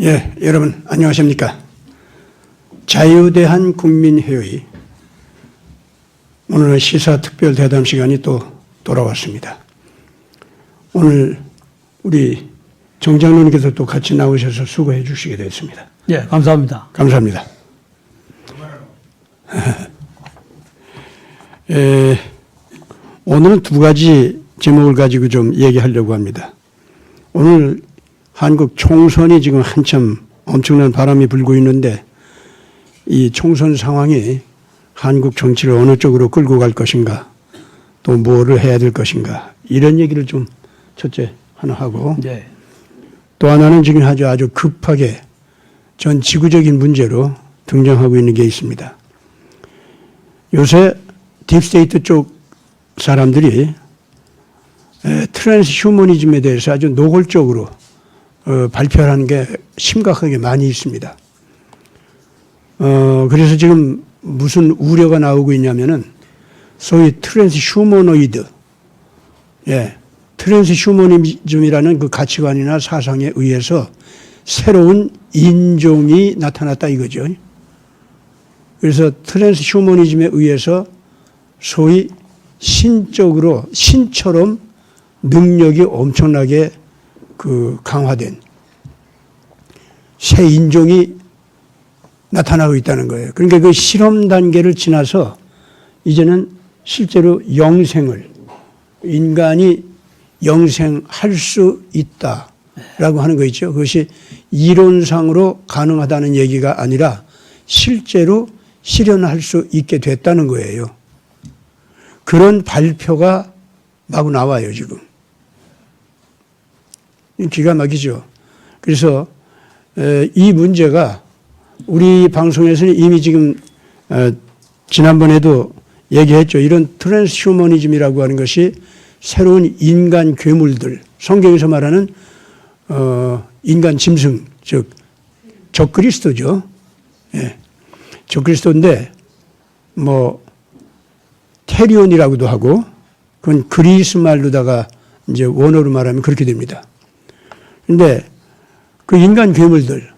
예, 여러분 안녕하십니까. 자유대한 국민회의 오늘 시사특별대담 시간이 또 돌아왔습니다. 오늘 우리 정 장로님께서 또 같이 나오셔서 수고해 주시게 됐습니다. 예, 감사합니다. 감사합니다. 오늘은 두 가지 제목을 가지고 좀 얘기하려고 합니다. 오늘 한국 총선이 지금 한참 엄청난 바람이 불고 있는데 이 총선 상황이 한국 정치를 어느 쪽으로 끌고 갈 것인가, 또 뭐를 해야 될 것인가, 이런 얘기를 좀 첫째 하나 하고, 네. 또 하나는 지금 아주 급하게 전 지구적인 문제로 등장하고 있는 게 있습니다. 요새 딥스테이트 쪽 사람들이 트랜스 휴머니즘에 대해서 아주 노골적으로 발표하는 게 심각하게 많이 있습니다. 그래서 지금 무슨 우려가 나오고 있냐면은 소위 트랜스 휴머노이드, 트랜스 휴머니즘이라는 그 가치관이나 사상에 의해서 새로운 인종이 나타났다 이거죠. 그래서 트랜스 휴머니즘에 의해서 소위 신처럼 능력이 엄청나게 강화된 새 인종이 나타나고 있다는 거예요. 그러니까 그 실험 단계를 지나서 이제는 실제로 인간이 영생할 수 있다라고 하는 거 있죠. 그것이 이론상으로 가능하다는 얘기가 아니라 실제로 실현할 수 있게 됐다는 거예요. 그런 발표가 마구 나와요, 지금. 기가 막히죠. 그래서 이 문제가 우리 방송에서는 이미 지금 지난번에도 얘기했죠. 이런 트랜스 휴머니즘이라고 하는 것이 새로운 인간 괴물들, 성경에서 말하는 인간 짐승, 즉 적그리스도죠. 예. 적그리스도인데 뭐 테리온이라고도 하고, 그건 그리스 말로다가 이제 원어로 말하면 그렇게 됩니다. 그런데 그 인간 괴물들,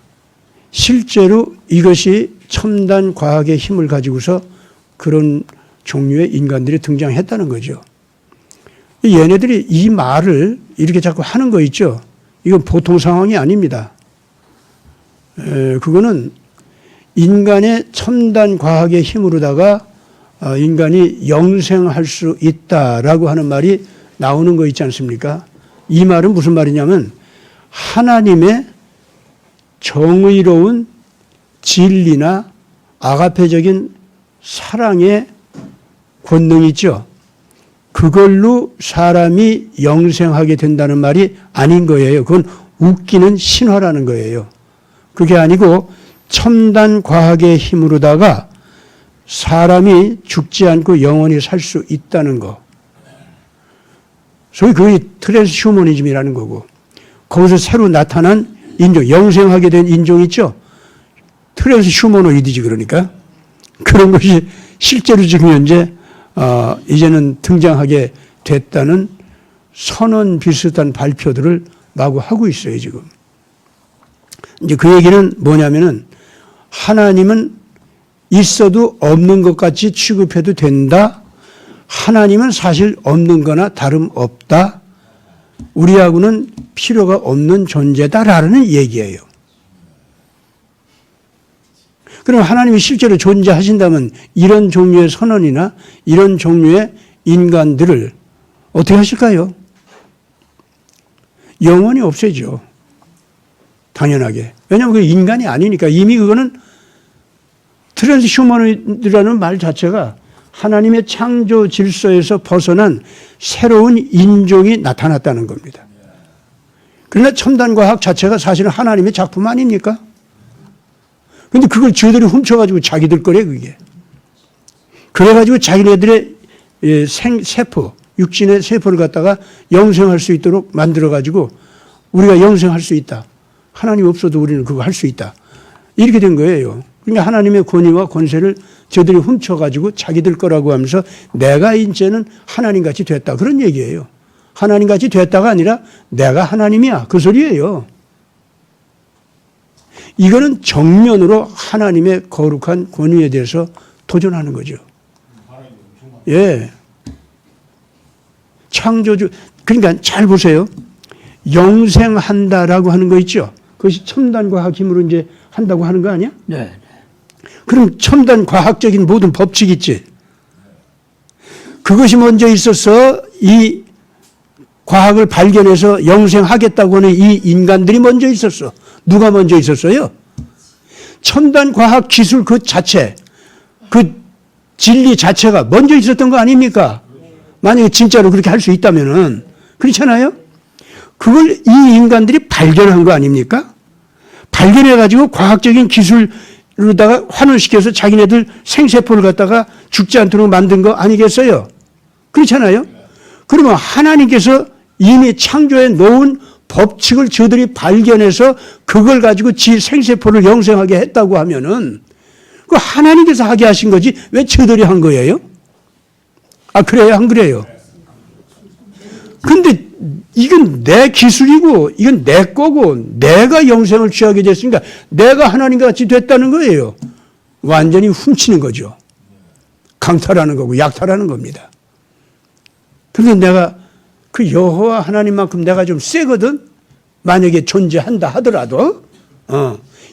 실제로 이것이 첨단 과학의 힘을 가지고서 그런 종류의 인간들이 등장했다는 거죠. 얘네들이 이 말을 이렇게 자꾸 하는 거 있죠. 이건 보통 상황이 아닙니다. 그거는 인간의 첨단 과학의 힘으로다가 인간이 영생할 수 있다라고 하는 말이 나오는 거 있지 않습니까? 이 말은 무슨 말이냐면 하나님의 정의로운 진리나 아가페적인 사랑의 권능이 있죠. 그걸로 사람이 영생하게 된다는 말이 아닌 거예요. 그건 웃기는 신화라는 거예요. 그게 아니고 첨단 과학의 힘으로다가 사람이 죽지 않고 영원히 살 수 있다는 거. 소위 그게 트랜스 휴머니즘이라는 거고, 거기서 새로 나타난 인종, 영생하게 된 인종 있죠? 트랜스 휴머노이드지, 그러니까. 그런 것이 실제로 지금 현재, 이제는 등장하게 됐다는 선언 비슷한 발표들을 마구 하고 있어요, 지금. 이제 그 얘기는 뭐냐면은 하나님은 있어도 없는 것 같이 취급해도 된다. 하나님은 사실 없는 거나 다름없다. 우리하고는 필요가 없는 존재다라는 얘기예요. 그럼 하나님이 실제로 존재하신다면 이런 종류의 선언이나 이런 종류의 인간들을 어떻게 하실까요? 영원히 없애죠. 당연하게. 왜냐하면 그 인간이 아니니까. 이미 그거는 트랜스 휴머니드라는 말 자체가 하나님의 창조 질서에서 벗어난 새로운 인종이 나타났다는 겁니다. 그러나 첨단 과학 자체가 사실은 하나님의 작품 아닙니까? 그런데 그걸 저들이 훔쳐가지고 자기들 거래, 그게. 그래가지고 자기네들의 세포, 육신의 세포를 갖다가 영생할 수 있도록 만들어가지고 우리가 영생할 수 있다. 하나님 없어도 우리는 그거 할 수 있다. 이렇게 된 거예요. 그러니까 하나님의 권위와 권세를 저들이 훔쳐가지고 자기들 거라고 하면서 내가 이제는 하나님같이 됐다. 그런 얘기예요. 하나님같이 됐다가 아니라 내가 하나님이야. 그 소리예요. 이거는 정면으로 하나님의 거룩한 권위에 대해서 도전하는 거죠. 예. 창조주, 그러니까 잘 보세요. 영생한다라고 하는 거 있죠. 그것이 첨단 과학 힘으로 이제 한다고 하는 거 아니야? 네. 그럼 첨단 과학적인 모든 법칙 있지. 그것이 먼저 있어서 이 과학을 발견해서 영생하겠다고 하는 이 인간들이 먼저 있었어. 누가 먼저 있었어요? 첨단 과학 기술 그 자체, 그 진리 자체가 먼저 있었던 거 아닙니까? 만약에 진짜로 그렇게 할 수 있다면은, 그렇잖아요? 그걸 이 인간들이 발견한 거 아닙니까? 발견해가지고 과학적인 기술로다가 환원시켜서 자기네들 생세포를 갖다가 죽지 않도록 만든 거 아니겠어요? 그렇잖아요? 그러면 하나님께서 이미 창조해 놓은 법칙을 저들이 발견해서 그걸 가지고 지 생세포를 영생하게 했다고 하면은 그 하나님께서 하게 하신 거지 왜 저들이 한 거예요? 아, 그래요? 안 그래요? 근데 이건 내 기술이고 이건 내 거고 내가 영생을 취하게 됐으니까 내가 하나님과 같이 됐다는 거예요. 완전히 훔치는 거죠. 강탈하는 거고 약탈하는 겁니다. 그런데 내가 그 여호와 하나님만큼 내가 좀 세거든? 만약에 존재한다 하더라도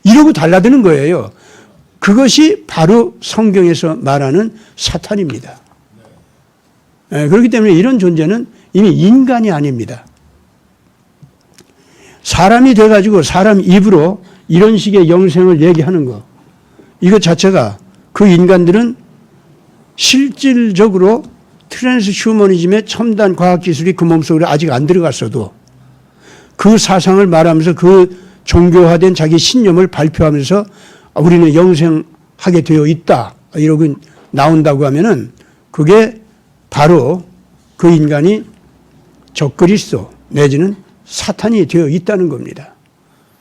이러고 달라드는 거예요. 그것이 바로 성경에서 말하는 사탄입니다. 그렇기 때문에 이런 존재는 이미 인간이 아닙니다. 사람이 돼가지고 사람 입으로 이런 식의 영생을 얘기하는 거, 이것 자체가 그 인간들은 실질적으로 트랜스 휴머니즘의 첨단 과학기술이 그 몸속으로 아직 안 들어갔어도 그 사상을 말하면서 그 종교화된 자기 신념을 발표하면서 우리는 영생하게 되어 있다 이러고 나온다고 하면은 그게 바로 그 인간이 적그리스도 내지는 사탄이 되어 있다는 겁니다.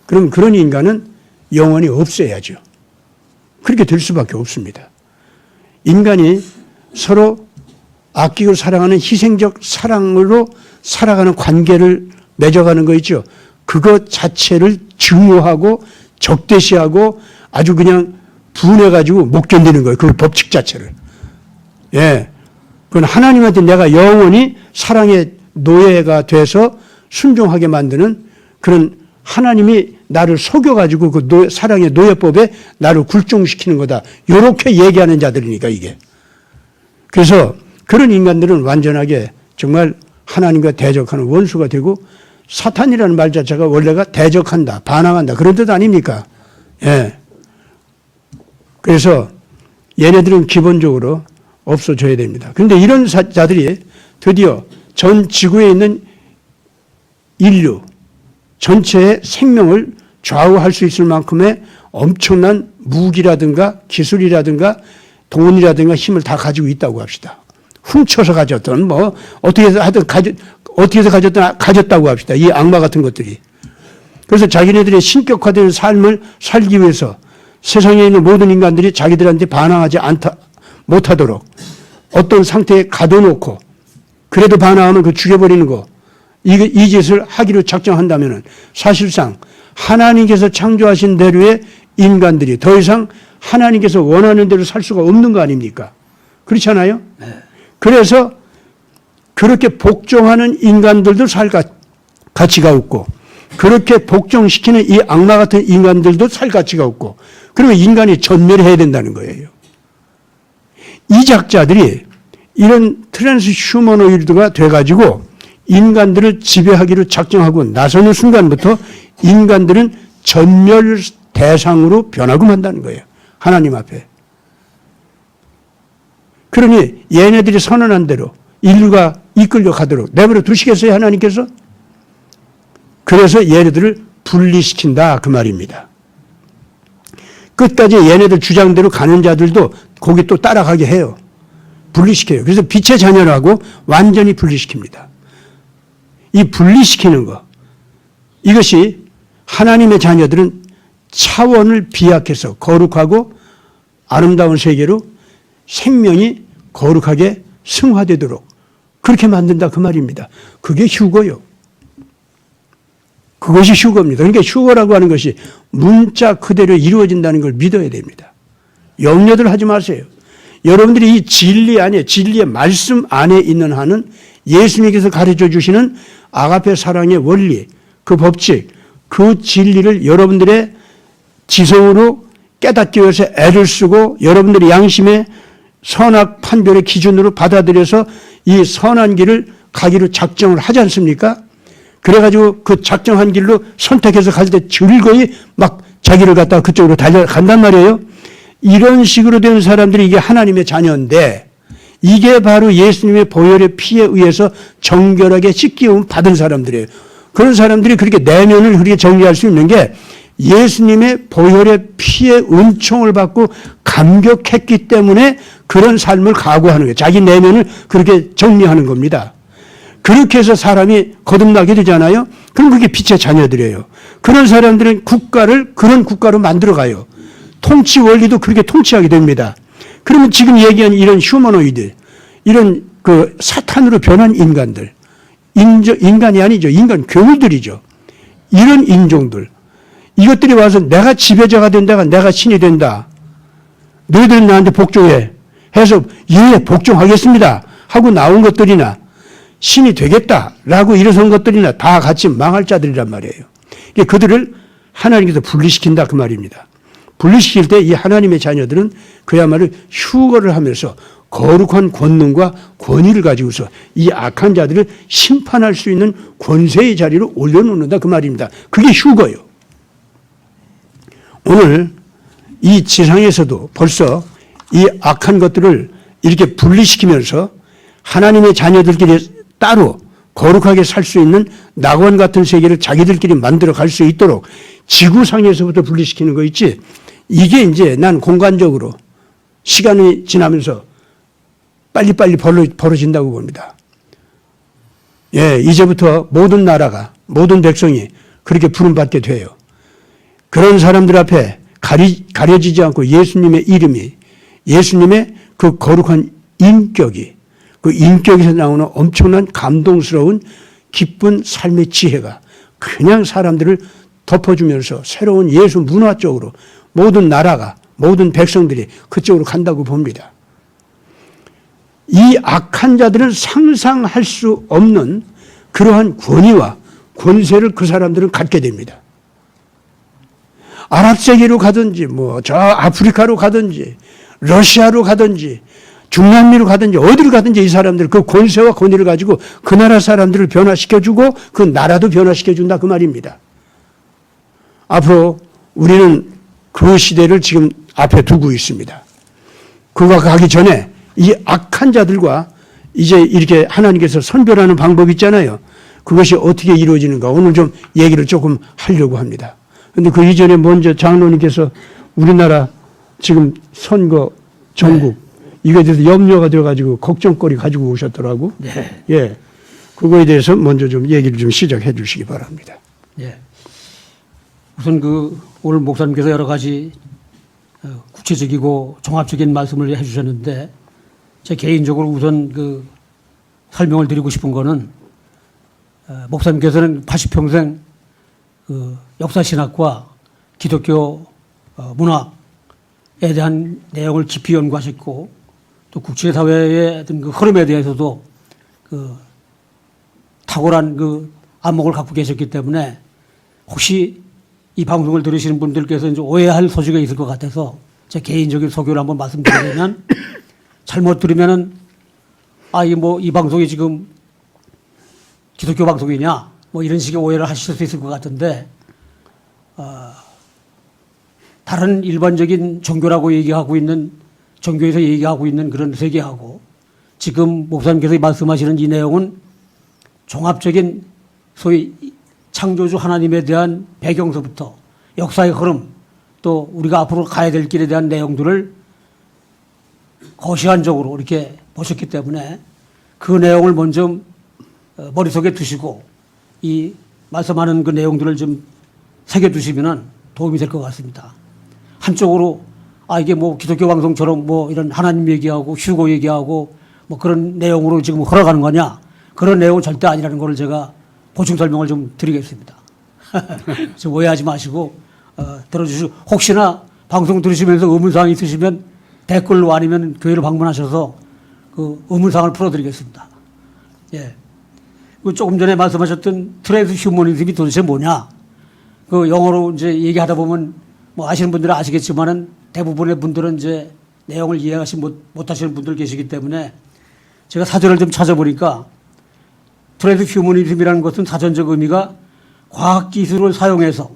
그럼 그런 인간은 영원히 없애야죠. 그렇게 될 수밖에 없습니다. 인간이 서로 아끼고 사랑하는 희생적 사랑으로 살아가는 관계를 맺어가는 거 있죠. 그것 자체를 증오하고 적대시하고 아주 그냥 분해가지고 못 견디는 거예요. 그 법칙 자체를. 예. 그건 하나님한테 내가 영원히 사랑의 노예가 돼서 순종하게 만드는 그런 하나님이 나를 속여가지고 그 사랑의 노예법에 나를 굴종시키는 거다. 이렇게 얘기하는 자들이니까 이게. 그래서 그런 인간들은 완전하게 정말 하나님과 대적하는 원수가 되고 사탄이라는 말 자체가 원래가 대적한다, 반항한다 그런 뜻 아닙니까? 예. 그래서 얘네들은 기본적으로 없어져야 됩니다. 그런데 이런 자들이 드디어 전 지구에 있는 인류 전체의 생명을 좌우할 수 있을 만큼의 엄청난 무기라든가 기술이라든가 돈이라든가 힘을 다 가지고 있다고 합시다. 훔쳐서 가졌던 뭐 어떻게 해서 가졌다고 합시다. 이 악마 같은 것들이. 그래서 자기네들의 신격화된 삶을 살기 위해서 세상에 있는 모든 인간들이 자기들한테 반항하지 못하도록 어떤 상태에 가둬놓고 그래도 반항하면 그 죽여버리는 거 이 짓을 하기로 작정한다면 사실상 하나님께서 창조하신 대로의 인간들이 더 이상 하나님께서 원하는 대로 살 수가 없는 거 아닙니까? 그렇지 않아요? 네. 그래서 그렇게 복종하는 인간들도 살 가치가 없고 그렇게 복종시키는 이 악마 같은 인간들도 살 가치가 없고 그러면 인간이 전멸해야 된다는 거예요. 이 작자들이 이런 트랜스 휴머노이드가 돼가지고 인간들을 지배하기로 작정하고 나서는 순간부터 인간들은 전멸 대상으로 변하고 만다는 거예요. 하나님 앞에. 그러니 얘네들이 선언한 대로 인류가 이끌려 가도록 내버려 두시겠어요, 하나님께서? 그래서 얘네들을 분리시킨다 그 말입니다. 끝까지 얘네들 주장대로 가는 자들도 거기 또 따라가게 해요. 분리시켜요. 그래서 빛의 자녀라고 완전히 분리시킵니다. 이 분리시키는 것, 이것이 하나님의 자녀들은 차원을 비약해서 거룩하고 아름다운 세계로 생명이 거룩하게 승화되도록 그렇게 만든다 그 말입니다. 그게 휴거요. 그것이 휴거입니다. 그러니까 휴거라고 하는 것이 문자 그대로 이루어진다는 걸 믿어야 됩니다. 염려들 하지 마세요. 여러분들이 이 진리 안에, 진리의 말씀 안에 있는 한은 예수님께서 가르쳐 주시는 아가페 사랑의 원리, 그 법칙, 그 진리를 여러분들의 지성으로 깨닫기 위해서 애를 쓰고 여러분들의 양심의 선악 판별의 기준으로 받아들여서 이 선한 길을 가기로 작정을 하지 않습니까? 그래가지고 그 작정한 길로 선택해서 갈 때 즐거이 막 자기를 갖다가 그쪽으로 달려간단 말이에요. 이런 식으로 된 사람들이 이게 하나님의 자녀인데 이게 바로 예수님의 보혈의 피에 의해서 정결하게 씻기움 받은 사람들이에요. 그런 사람들이 그렇게 내면을 그렇게 정리할 수 있는 게 예수님의 보혈의 피의 은총을 받고 감격했기 때문에 그런 삶을 각오하는 거예요. 자기 내면을 그렇게 정리하는 겁니다. 그렇게 해서 사람이 거듭나게 되잖아요. 그럼 그게 빛의 자녀들이에요. 그런 사람들은 국가를 그런 국가로 만들어가요. 통치 원리도 그렇게 통치하게 됩니다. 그러면 지금 얘기한 이런 휴머노이드, 이런 그 사탄으로 변한 인간들, 인간이 아니죠. 인간 괴물들이죠. 이런 인종들. 이것들이 와서 내가 지배자가 된다가 내가 신이 된다. 너희들은 나한테 복종해. 해서 예, 복종하겠습니다. 하고 나온 것들이나 신이 되겠다라고 일어선 것들이나 다 같이 망할 자들이란 말이에요. 그들을 하나님께서 분리시킨다 그 말입니다. 분리시킬 때 이 하나님의 자녀들은 그야말로 휴거를 하면서 거룩한 권능과 권위를 가지고서 이 악한 자들을 심판할 수 있는 권세의 자리로 올려놓는다 그 말입니다. 그게 휴거예요. 오늘 이 지상에서도 벌써 이 악한 것들을 이렇게 분리시키면서 하나님의 자녀들끼리 따로 거룩하게 살 수 있는 낙원 같은 세계를 자기들끼리 만들어 갈 수 있도록 지구상에서부터 분리시키는 거 있지. 이게 이제 난 공간적으로 시간이 지나면서 빨리빨리 벌어진다고 봅니다. 예, 이제부터 모든 나라가, 모든 백성이 그렇게 부름받게 돼요. 그런 사람들 앞에 가려지지 않고 예수님의 이름이, 예수님의 그 거룩한 인격이, 그 인격에서 나오는 엄청난 감동스러운 기쁜 삶의 지혜가 그냥 사람들을 덮어주면서 새로운 예수 문화 쪽으로 모든 나라가, 모든 백성들이 그쪽으로 간다고 봅니다. 이 악한 자들은 상상할 수 없는 그러한 권위와 권세를 그 사람들은 갖게 됩니다. 아랍 세계로 가든지, 저 아프리카로 가든지, 러시아로 가든지, 중남미로 가든지, 어디를 가든지 이 사람들 그 권세와 권위를 가지고 그 나라 사람들을 변화시켜주고 그 나라도 변화시켜준다 그 말입니다. 앞으로 우리는 그 시대를 지금 앞에 두고 있습니다. 그가 가기 전에 이 악한 자들과 이제 이렇게 하나님께서 선별하는 방법이 있잖아요. 그것이 어떻게 이루어지는가 오늘 좀 얘기를 조금 하려고 합니다. 그런데 그 이전에 먼저 장로님께서 우리나라 지금 선거 전국 이거에 대해서 염려가 들어가지고 걱정거리 가지고 오셨더라고. 네. 예, 그거에 대해서 먼저 좀 얘기를 좀 시작해 주시기 바랍니다. 예. 우선 오늘 목사님께서 여러 가지 구체적이고 종합적인 말씀을 해주셨는데 제 개인적으로 우선 설명을 드리고 싶은 거는 목사님께서는 80평생 역사신학과 기독교 문화에 대한 내용을 깊이 연구하셨고 또 국제사회의 어떤 그 흐름에 대해서도 탁월한 안목을 갖고 계셨기 때문에 혹시 이 방송을 들으시는 분들께서 이제 오해할 소지가 있을 것 같아서 제 개인적인 소견을 한번 말씀드리면 잘못 들으면은 이 방송이 지금 기독교 방송이냐 이런 식의 오해를 하실 수 있을 것 같은데 다른 일반적인 종교라고 얘기하고 있는 종교에서 얘기하고 있는 그런 세계하고 지금 목사님께서 말씀하시는 이 내용은 종합적인 소위 창조주 하나님에 대한 배경서부터 역사의 흐름 또 우리가 앞으로 가야 될 길에 대한 내용들을 거시한적으로 이렇게 보셨기 때문에 그 내용을 먼저 머릿속에 두시고 이 말씀하는 그 내용들을 좀 새겨두시면 도움이 될 것 같습니다. 한쪽으로 이게 기독교 방송처럼 이런 하나님 얘기하고 휴고 얘기하고 그런 내용으로 지금 흘러가는 거냐 그런 내용은 절대 아니라는 것을 제가 보충 설명을 좀 드리겠습니다. 좀 오해하지 마시고 들어주시고 혹시나 방송 들으시면서 의문사항 있으시면 댓글로 아니면 교회를 방문하셔서 그 의문사항을 풀어드리겠습니다. 예. 그 조금 전에 말씀하셨던 트랜스 휴머니즘이 도대체 뭐냐? 그 영어로 이제 얘기하다 보면 뭐 아시는 분들은 아시겠지만은 대부분의 분들은 이제 내용을 이해하시 못하시는 분들 계시기 때문에 제가 사전을 좀 찾아보니까 트랜스 휴머니즘이라는 것은 사전적 의미가 과학기술을 사용해서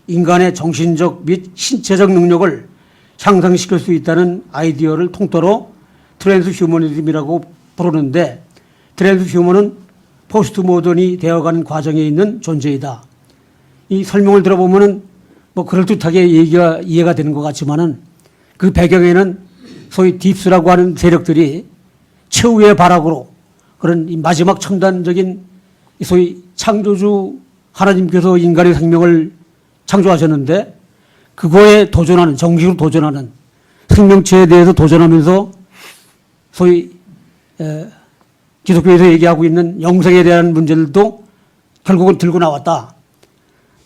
인간의 정신적 및 신체적 능력을 향상시킬 수 있다는 아이디어를 통틀어 트랜스 휴머니즘이라고 부르는데 트랜스 휴머는 포스트 모던이 되어가는 과정에 있는 존재이다. 이 설명을 들어보면은 뭐 그럴듯하게 이해가 되는 것 같지만은 그 배경에는 소위 딥스라고 하는 세력들이 최후의 발악으로 그런 이 마지막 첨단적인 소위 창조주 하나님께서 인간의 생명을 창조하셨는데 그거에 도전하는 정식으로 도전하는 생명체에 대해서 도전하면서 소위 기독교에서 얘기하고 있는 영생에 대한 문제들도 결국은 들고 나왔다.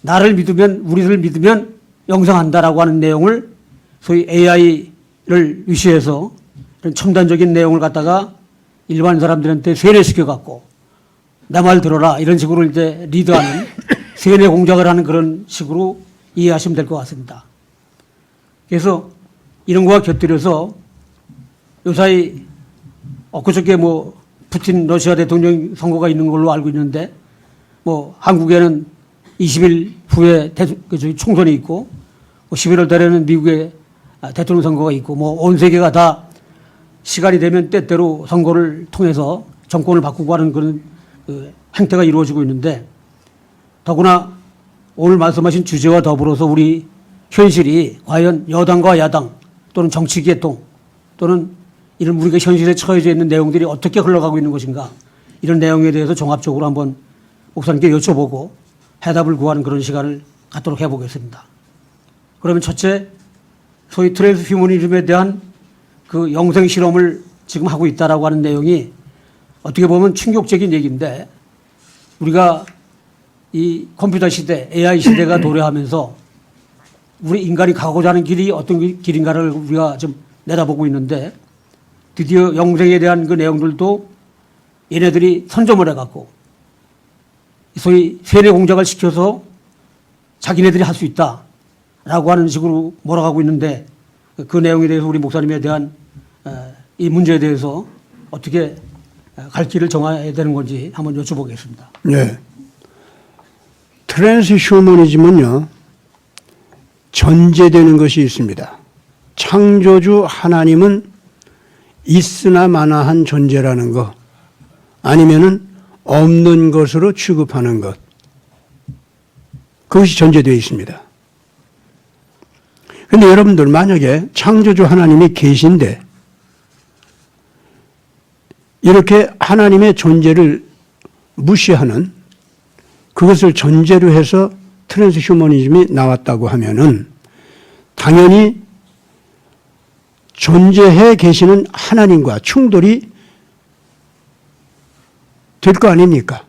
나를 믿으면 우리를 믿으면 영생한다라고 하는 내용을 소위 AI를 위시해서 이런 첨단적인 내용을 갖다가 일반 사람들한테 세뇌시켜 갖고 내 말 들어라 이런 식으로 이제 리드하는 세뇌 공작을 하는 그런 식으로 이해하시면 될 것 같습니다. 그래서 이런 거와 곁들여서 요사이 엊그저께 뭐 푸틴 러시아 대통령 선거가 있는 걸로 알고 있는데 뭐 한국에는 20일 후에 총선이 있고 11월 달에는 미국의 대통령 선거가 있고 뭐 온 세계가 다 시간이 되면 때때로 선거를 통해서 정권을 바꾸고 하는 그런 그 행태가 이루어지고 있는데 더구나 오늘 말씀하신 주제와 더불어서 우리 현실이 과연 여당과 야당 또는 정치계통 또는 이런 우리가 현실에 처해져 있는 내용들이 어떻게 흘러가고 있는 것인가 이런 내용에 대해서 종합적으로 한번 목사님께 여쭤보고 해답을 구하는 그런 시간을 갖도록 해보겠습니다. 그러면 첫째, 소위 트랜스 휴머니즘에 대한 그 영생 실험을 지금 하고 있다라고 하는 내용이 어떻게 보면 충격적인 얘기인데 우리가 이 컴퓨터 시대, AI 시대가 도래하면서 우리 인간이 가고자 하는 길이 어떤 길인가를 우리가 좀 내다보고 있는데 드디어 영생에 대한 그 내용들도 얘네들이 선점을 해갖고 소위 세뇌 공작을 시켜서 자기네들이 할 수 있다라고 하는 식으로 몰아가고 있는데 그 내용에 대해서 우리 목사님에 대한 이 문제에 대해서 어떻게 갈 길을 정해야 되는 건지 한번 여쭤보겠습니다. 네. 트랜스 휴머니즘은요, 전제되는 것이 있습니다. 창조주 하나님은 있으나 마나한 존재라는 것, 아니면은 없는 것으로 취급하는 것. 그것이 전제되어 있습니다. 그런데 여러분들 만약에 창조주 하나님이 계신데 이렇게 하나님의 존재를 무시하는 그것을 전제로 해서 트랜스 휴머니즘이 나왔다고 하면은 당연히 존재해 계시는 하나님과 충돌이 될 거 아닙니까?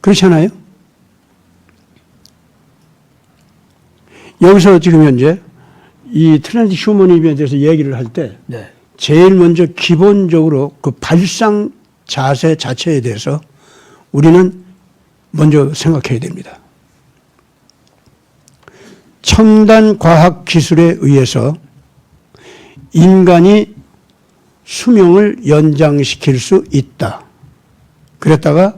그렇잖아요? 여기서 지금 현재 이 트랜스 휴머니즘에 대해서 얘기를 할 때 네. 제일 먼저 기본적으로 그 발상 자세 자체에 대해서 우리는 먼저 생각해야 됩니다. 첨단 과학 기술에 의해서 인간이 수명을 연장시킬 수 있다. 그랬다가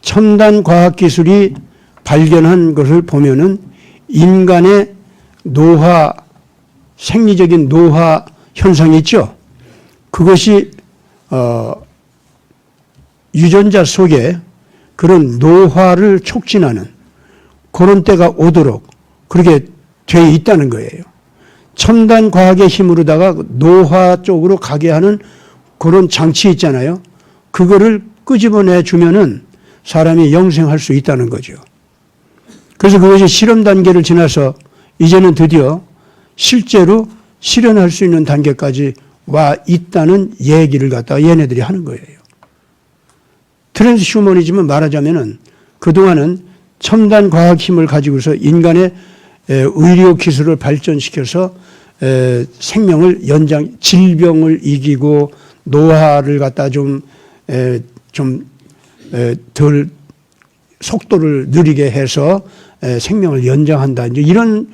첨단 과학 기술이 발견한 것을 보면은 인간의 노화, 생리적인 노화 현상이 있죠. 그것이 유전자 속에 그런 노화를 촉진하는 그런 때가 오도록 그렇게 되어 있다는 거예요. 첨단 과학의 힘으로다가 노화 쪽으로 가게 하는 그런 장치 있잖아요. 그거를 끄집어내 주면은 사람이 영생할 수 있다는 거죠. 그래서 그것이 실험 단계를 지나서 이제는 드디어 실제로 실현할 수 있는 단계까지 와 있다는 얘기를 갖다가 얘네들이 하는 거예요. 트랜스 휴머니즘은 말하자면은 그동안은 첨단 과학 힘을 가지고서 인간의 의료 기술을 발전시켜서 생명을 질병을 이기고 노화를 갖다 좀 덜 속도를 느리게 해서 생명을 연장한다. 이제 이런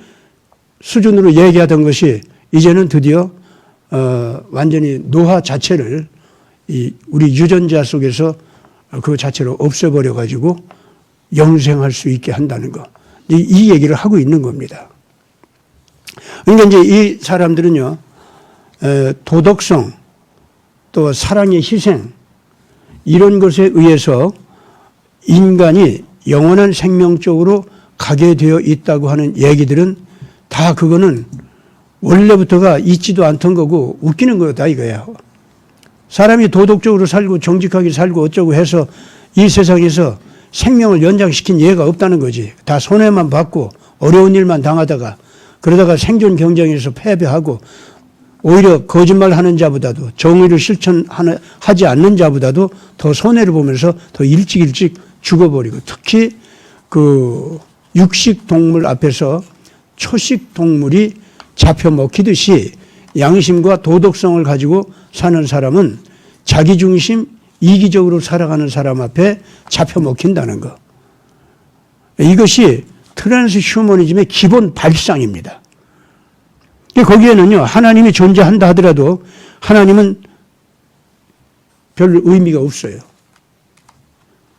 수준으로 얘기하던 것이 이제는 드디어 완전히 노화 자체를 우리 유전자 속에서 그 자체로 없애버려 가지고 영생할 수 있게 한다는 거. 이 얘기를 하고 있는 겁니다. 그러니까 이제 이 사람들은요, 도덕성 또 사랑의 희생 이런 것에 의해서 인간이 영원한 생명 쪽으로 가게 되어 있다고 하는 얘기들은 다 그거는 원래부터가 있지도 않던 거고 웃기는 거다 이거예요. 사람이 도덕적으로 살고 정직하게 살고 어쩌고 해서 이 세상에서 생명을 연장시킨 예가 없다는 거지. 다 손해만 받고 어려운 일만 당하다가 그러다가 생존 경쟁에서 패배하고 오히려 거짓말하는 자보다도 정의를 실천하지 않는 자보다도 더 손해를 보면서 더 일찍 죽어버리고 특히 그 육식 동물 앞에서 초식 동물이 잡혀 먹히듯이 양심과 도덕성을 가지고 사는 사람은 자기중심 이기적으로 살아가는 사람 앞에 잡혀 먹힌다는 거. 이것이 트랜스 휴머니즘의 기본 발상입니다. 거기에는요, 하나님이 존재한다 하더라도 하나님은 별로 의미가 없어요.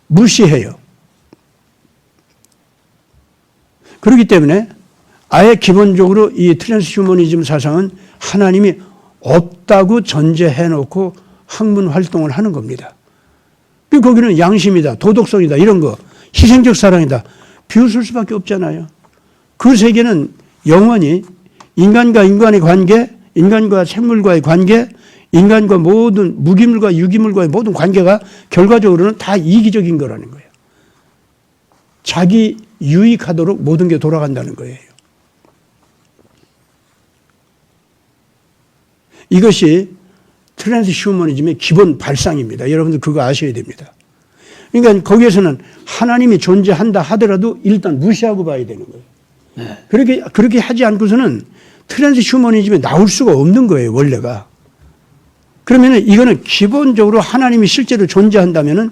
무시해요. 그렇기 때문에 아예 기본적으로 이 트랜스 휴머니즘 사상은 하나님이 없다고 전제해놓고 학문 활동을 하는 겁니다. 거기는 양심이다, 도덕성이다, 이런 거, 희생적 사랑이다, 비웃을 수밖에 없잖아요. 그 세계는 영원히 인간과 인간의 관계, 인간과 생물과의 관계, 인간과 모든 무기물과 유기물과의 모든 관계가 결과적으로는 다 이기적인 거라는 거예요. 자기 유익하도록 모든 게 돌아간다는 거예요. 이것이 트랜스 휴머니즘의 기본 발상입니다. 여러분들 그거 아셔야 됩니다. 그러니까 거기에서는 하나님이 존재한다 하더라도 일단 무시하고 봐야 되는 거예요. 네. 그렇게 하지 않고서는 트랜스 휴머니즘에 나올 수가 없는 거예요, 원래가. 그러면은 이거는 기본적으로 하나님이 실제로 존재한다면은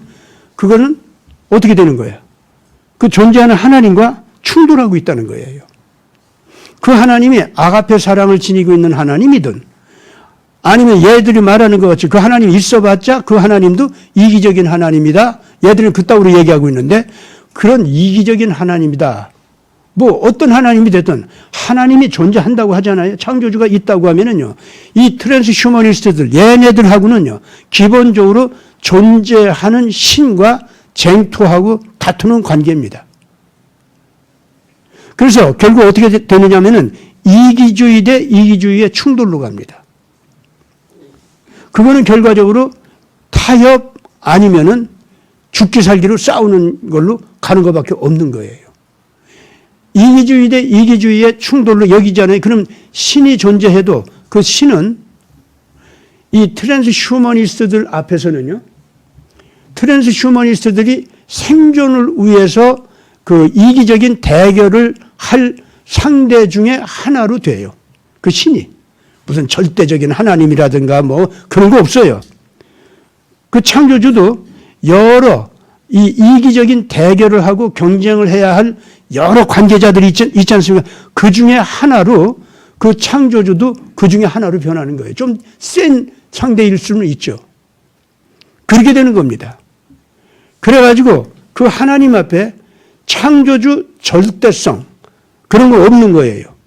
그거는 어떻게 되는 거예요? 그 존재하는 하나님과 충돌하고 있다는 거예요. 그 하나님이 아가페 사랑을 지니고 있는 하나님이든 아니면 얘들이 말하는 것 같이 그 하나님이 있어봤자 그 하나님도 이기적인 하나님이다. 얘들은 그따위로 얘기하고 있는데 그런 이기적인 하나님이다. 뭐 어떤 하나님이 됐든 하나님이 존재한다고 하잖아요. 창조주가 있다고 하면은요. 이 트랜스 휴머니스트들 얘네들하고는요. 기본적으로 존재하는 신과 쟁토하고 다투는 관계입니다. 그래서 결국 어떻게 되느냐면은 이기주의 대 이기주의의 충돌로 갑니다. 그거는 결과적으로 타협 아니면은 죽기 살기로 싸우는 걸로 가는 것밖에 없는 거예요. 이기주의 대 이기주의의 충돌로 여기잖아요. 그럼 신이 존재해도 그 신은 이 트랜스 휴머니스트들 앞에서는요. 트랜스 휴머니스트들이 생존을 위해서 그 이기적인 대결을 할 상대 중에 하나로 돼요. 그 신이. 무슨 절대적인 하나님이라든가 뭐 그런 거 없어요. 그 창조주도 여러 이 이기적인 대결을 하고 경쟁을 해야 할 여러 관계자들이 있지 않습니까? 그 중에 하나로 그 창조주도 그 중에 하나로 변하는 거예요. 좀 센 상대일 수는 있죠. 그렇게 되는 겁니다. 그래가지고 그 하나님 앞에 창조주 절대성 그런 거 없는 거예요.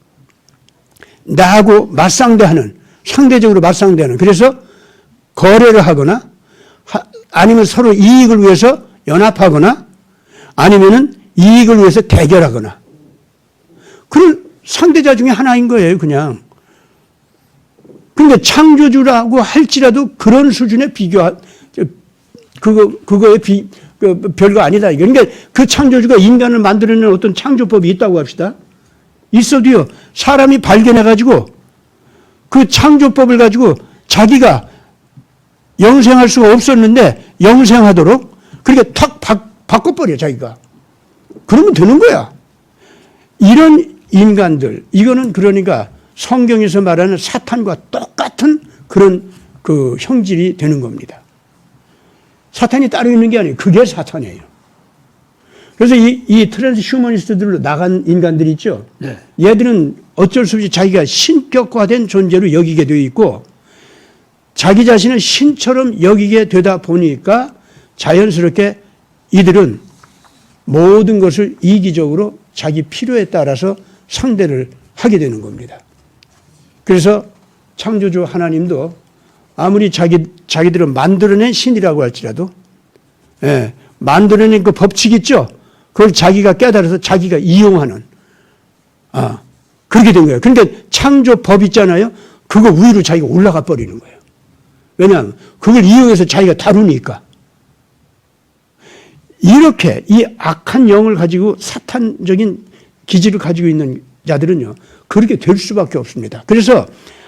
나하고 맞상대하는, 상대적으로 맞상대하는. 그래서 거래를 하거나 아니면 서로 이익을 위해서 연합하거나 아니면은 이익을 위해서 대결하거나 그런 상대자 중에 하나인 거예요, 그냥. 그러니까 창조주라고 할지라도 그런 수준의 그거에 별거 아니다. 그러니까 그 창조주가 인간을 만들어내는 어떤 창조법이 있다고 합시다. 있어도요, 사람이 발견해가지고 그 창조법을 가지고 자기가 영생할 수가 없었는데 영생하도록 그렇게 탁 바꿔버려, 자기가. 그러면 되는 거야. 이런 인간들, 이거는 그러니까 성경에서 말하는 사탄과 똑같은 그런 그 형질이 되는 겁니다. 사탄이 따로 있는 게 아니에요. 그게 사탄이에요. 그래서 이 트랜스 휴머니스트들로 나간 인간들이 있죠. 네. 얘들은 어쩔 수 없이 자기가 신격화된 존재로 여기게 되어 있고 자기 자신을 신처럼 여기게 되다 보니까 자연스럽게 이들은 모든 것을 이기적으로 자기 필요에 따라서 상대를 하게 되는 겁니다. 그래서 창조주 하나님도 아무리 자기들은 만들어낸 신이라고 할지라도 만들어낸 그 법칙 있죠. 그걸 자기가 깨달아서 자기가 이용하는 그렇게 된 거예요. 그러니까 창조법 있잖아요. 그거 위로 자기가 올라가 버리는 거예요. 왜냐하면 그걸 이용해서 자기가 다루니까. 이렇게 이 악한 영을 가지고 사탄적인 기질을 가지고 있는 자들은요. 그렇게 될 수밖에 없습니다. 그래서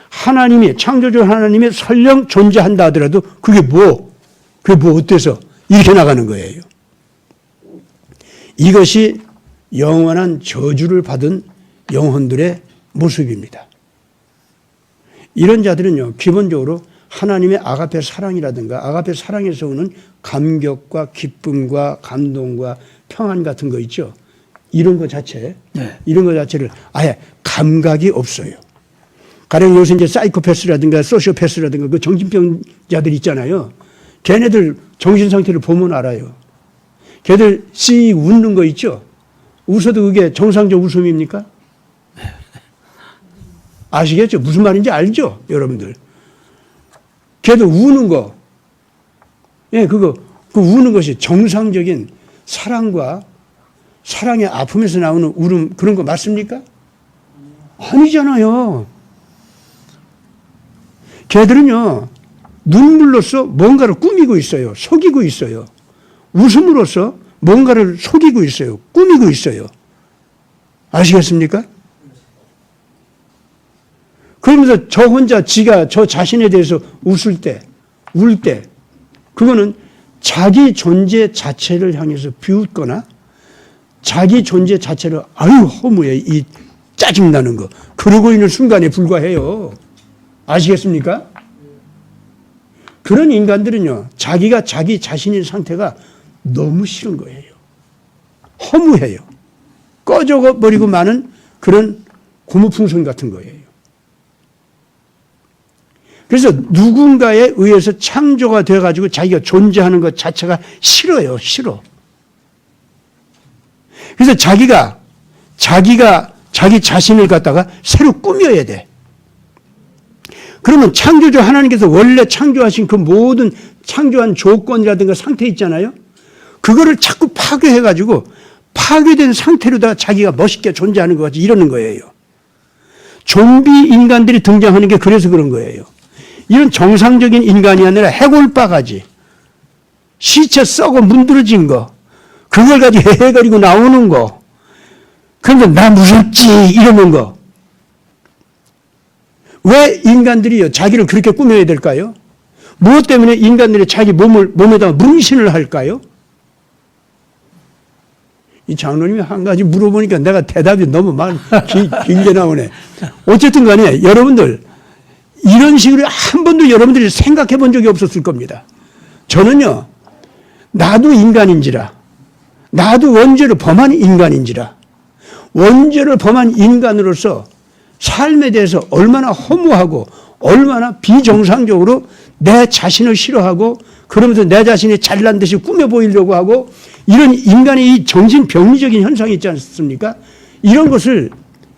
하나님이 창조주 하나님이 설령 존재한다 하더라도 그게 뭐 어때서 이렇게 나가는 거예요. 이것이 영원한 저주를 받은 영혼들의 모습입니다. 이런 자들은요. 기본적으로 하나님의 아가페 사랑이라든가 아가페 사랑에서 오는 감격과 기쁨과 감동과 평안 같은 거 있죠. 이런 것 자체, 이런 것 자체를 아예 감각이 없어요. 가령 요새 이제 사이코패스라든가 소시오패스라든가 그 정신병자들 있잖아요. 걔네들 정신 상태를 보면 알아요. 걔들 씩 웃는 거 있죠. 웃어도 그게 정상적 웃음입니까? 아시겠죠? 무슨 말인지 알죠? 여러분들. 걔도 우는 거. 그 우는 것이 정상적인 사랑과 사랑의 아픔에서 나오는 울음 그런 거 맞습니까? 아니잖아요. 걔들은요, 눈물로써 뭔가를 꾸미고 있어요. 속이고 있어요. 웃음으로써 뭔가를 속이고 있어요. 꾸미고 있어요. 아시겠습니까? 그러면서 저 혼자 지가 저 자신에 대해서 웃을 때, 울 때, 그거는 자기 존재 자체를 향해서 비웃거나 자기 존재 자체를 아유 허무해 이 짜증나는 거 그러고 있는 순간에 불과해요. 아시겠습니까? 그런 인간들은요. 자기가 자기 자신의 상태가 너무 싫은 거예요. 허무해요. 꺼져버리고 마는 그런 고무풍선 같은 거예요. 그래서 누군가에 의해서 창조가 되어가지고 자기가 존재하는 것 자체가 싫어요. 싫어. 그래서 자기가 자기 자신을 갖다가 새로 꾸며야 돼. 그러면 창조주 하나님께서 원래 창조하신 그 모든 창조한 조건이라든가 상태 있잖아요. 그거를 자꾸 파괴해가지고 파괴된 상태로다가 자기가 멋있게 존재하는 것 같이 이러는 거예요. 좀비 인간들이 등장하는 게 그래서 그런 거예요. 이런 정상적인 인간이 아니라 해골바가지, 시체 썩어 문드러진 거, 그걸 가지고 헤헤거리고 나오는 거, 그런데 나 무섭지 이러는 거. 왜 인간들이요 자기를 그렇게 꾸며야 될까요? 무엇 때문에 인간들이 자기 몸에다가 문신을 할까요? 이 장로님이 한 가지 물어보니까 내가 대답이 너무 길게 나오네. 어쨌든 간에 여러분들 이런 식으로 한 번도 여러분들이 생각해 본 적이 없었을 겁니다. 저는요, 나도 인간인지라, 나도 원죄를 범한 인간인지라, 원죄를 범한 인간으로서 삶에 대해서 얼마나 허무하고 얼마나 비정상적으로 내 자신을 싫어하고 그러면서 내 자신이 잘난 듯이 꾸며 보이려고 하고 이런 인간의 이 정신병리적인 현상이 있지 않습니까? 이런 것을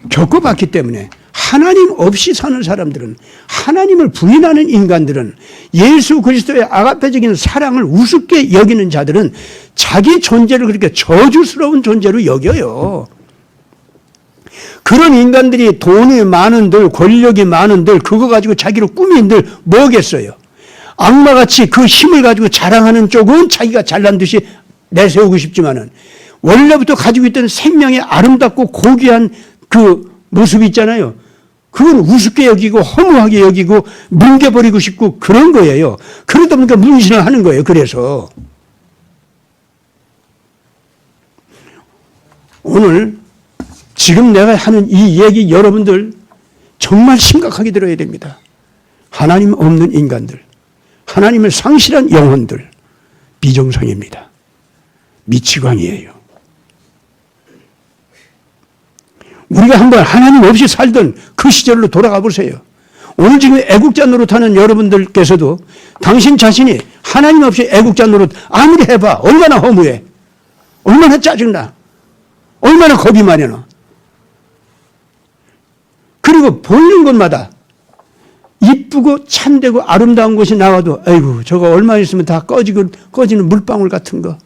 겪어봤기 때문에 하나님 없이 사는 사람들은, 하나님을 부인하는 인간들은, 예수 그리스도의 아가페적인 사랑을 우습게 여기는 자들은 자기 존재를 그렇게 저주스러운 존재로 여겨요. 그런 인간들이 돈이 많은들, 권력이 많은들, 그거 가지고 자기를 꾸민들 뭐겠어요? 악마같이 그 힘을 가지고 자랑하는 쪽은 자기가 잘난 듯이 내세우고 싶지만은 원래부터 가지고 있던 생명의 아름답고 고귀한 그 모습이 있잖아요. 그건 우습게 여기고 허무하게 여기고 뭉개버리고 싶고 그런 거예요. 그러다 보니까 문신을 하는 거예요. 그래서 오늘 지금 내가 하는 이 얘기 여러분들 정말 심각하게 들어야 됩니다. 하나님 없는 인간들, 하나님을 상실한 영혼들, 비정상입니다. 미치광이에요. 우리가 한번 하나님 없이 살던 그 시절로 돌아가 보세요. 오늘 지금 애국자 노릇하는 여러분들께서도 당신 자신이 하나님 없이 애국자 노릇 아무리 해봐 얼마나 허무해, 얼마나 짜증나, 얼마나 겁이 많이 나. 그리고 보이는 곳마다 이쁘고 참되고 아름다운 곳이 나와도 아이고 저거 얼마 있으면 다 꺼지는 물방울 같은 거,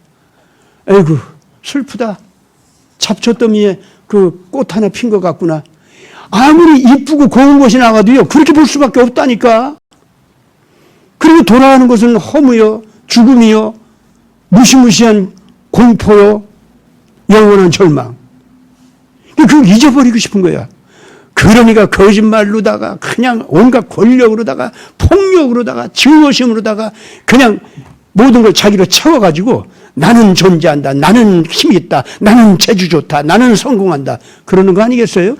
아이고 슬프다, 잡초더미에 그 꽃 하나 핀 것 같구나. 아무리 이쁘고 고운 곳이 나와도요 그렇게 볼 수밖에 없다니까. 그리고 돌아가는 것은 허무요, 죽음이요, 무시무시한 공포요, 영원한 절망. 그걸 잊어버리고 싶은 거야. 그러니까 거짓말로다가 그냥 온갖 권력으로다가 폭력으로다가 증오심으로다가 그냥 모든 걸 자기로 채워가지고 나는 존재한다, 나는 힘이 있다, 나는 재주 좋다, 나는 성공한다 그러는 거 아니겠어요?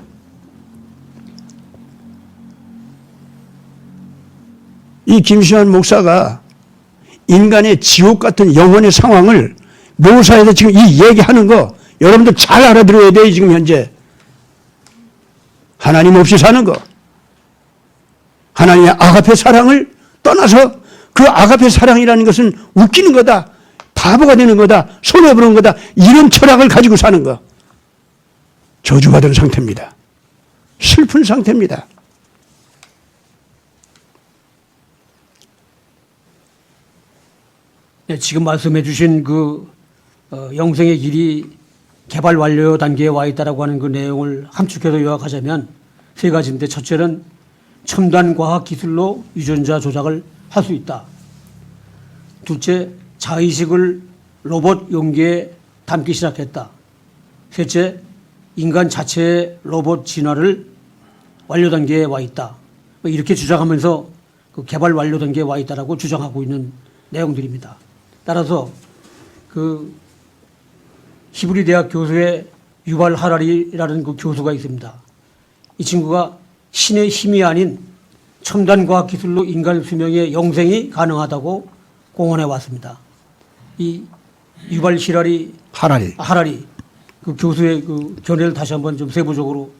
이 김시환 목사가 인간의 지옥 같은 영혼의 상황을 묘사해서 지금 이 얘기하는 거 여러분들 잘 알아들어야 돼요. 지금 현재 하나님 없이 사는 거, 하나님의 아가페 사랑을 떠나서 그 아가페 사랑이라는 것은 웃기는 거다, 바보가 되는 거다, 손해보는 거다, 이런 철학을 가지고 사는 거 저주받은 상태입니다. 슬픈 상태입니다. 네, 지금 말씀해 주신 그 영생의 길이 개발 완료 단계에 와 있다라고 하는 그 내용을 함축해서 요약하자면 세 가지인데, 첫째는 첨단 과학 기술로 유전자 조작을 할 수 있다. 둘째, 자의식을 로봇 용기에 담기 시작했다. 셋째, 인간 자체의 로봇 진화를 완료 단계에 와 있다. 이렇게 주장하면서 그 개발 완료 단계에 와 있다라고 주장하고 있는 내용들입니다. 따라서 그 히브리 대학 교수의 유발 하라리라는 그 교수가 있습니다. 이 친구가 신의 힘이 아닌 첨단 과학 기술로 인간 수명의 영생이 가능하다고 공언해 왔습니다. 이 유발 하라리 그 교수의 그 견해를 다시 한번 좀 세부적으로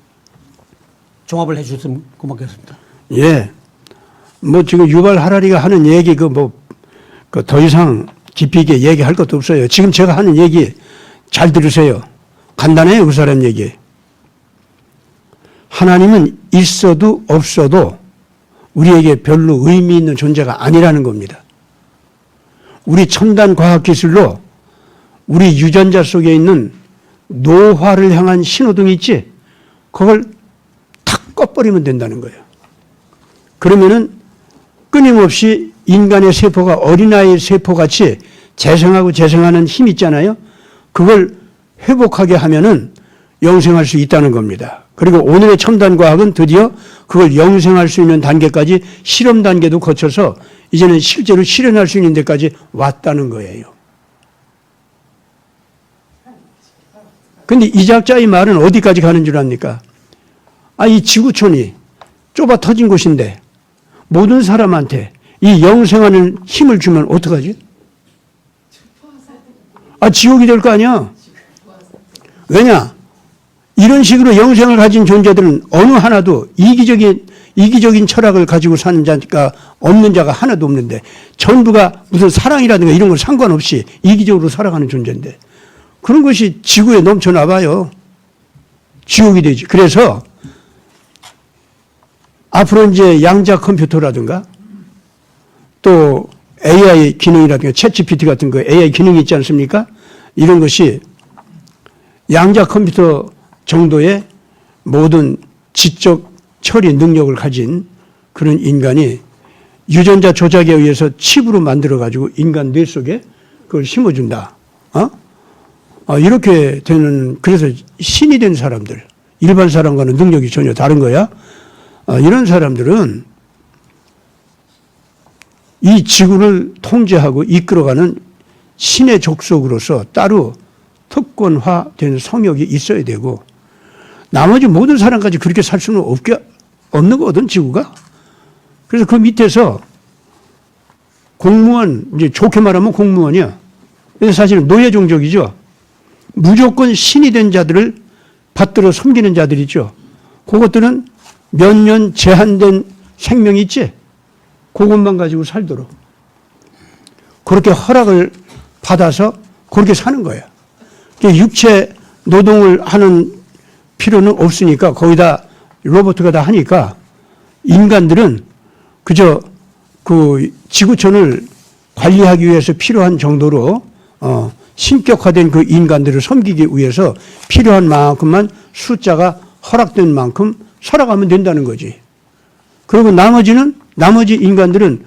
종합을 해 주셨으면 고맙겠습니다. 예. 뭐 지금 유발 하라리가 하는 얘기 더 이상 깊이 있게 얘기할 것도 없어요. 지금 제가 하는 얘기 잘 들으세요. 간단해요, 그 사람 얘기. 하나님은 있어도 없어도 우리에게 별로 의미 있는 존재가 아니라는 겁니다. 우리 첨단 과학기술로 우리 유전자 속에 있는 노화를 향한 신호등이 있지? 그걸 탁 꺼버리면 된다는 거예요. 그러면은 끊임없이 인간의 세포가 어린아이의 세포같이 재생하고 재생하는 힘 있잖아요. 그걸 회복하게 하면은 영생할 수 있다는 겁니다. 그리고 오늘의 첨단 과학은 드디어 그걸 영생할 수 있는 단계까지 실험 단계도 거쳐서 이제는 실제로 실현할 수 있는 데까지 왔다는 거예요. 근데 이 작자의 말은 어디까지 가는 줄 압니까? 이 지구촌이 좁아 터진 곳인데 모든 사람한테 이 영생하는 힘을 주면 어떡하지? 지옥이 될 거 아니야? 왜냐? 이런 식으로 영생을 가진 존재들은 어느 하나도 이기적인 철학을 가지고 사는 자가 없는 자가 하나도 없는데, 전부가 무슨 사랑이라든가 이런 걸 상관없이 이기적으로 살아가는 존재인데, 그런 것이 지구에 넘쳐나 봐요. 지옥이 되지. 그래서 앞으로 이제 양자 컴퓨터라든가 또 AI 기능이라든가 챗GPT 같은 거 AI 기능이 있지 않습니까? 이런 것이 양자 컴퓨터 정도의 모든 지적 처리 능력을 가진 그런 인간이 유전자 조작에 의해서 칩으로 만들어가지고 인간 뇌 속에 그걸 심어준다. 이렇게 되는, 그래서 신이 된 사람들, 일반 사람과는 능력이 전혀 다른 거야. 이런 사람들은 이 지구를 통제하고 이끌어가는 신의 족속으로서 따로 특권화된 성역이 있어야 되고 나머지 모든 사람까지 그렇게 살 수는 없는 거거든, 지구가. 그래서 그 밑에서 공무원, 이제 좋게 말하면 공무원이야. 그래서 사실은 노예 종족이죠. 무조건 신이 된 자들을 받들어 섬기는 자들이죠. 그것들은 몇 년 제한된 생명이 있지. 그것만 가지고 살도록. 그렇게 허락을 받아서 그렇게 사는 거예요. 육체 노동을 하는 필요는 없으니까 거기다 로봇가 다 하니까 인간들은 그저 그 지구촌을 관리하기 위해서 필요한 정도로 신격화된 그 인간들을 섬기기 위해서 필요한 만큼만 숫자가 허락된 만큼 살아가면 된다는 거지. 그리고 나머지 인간들은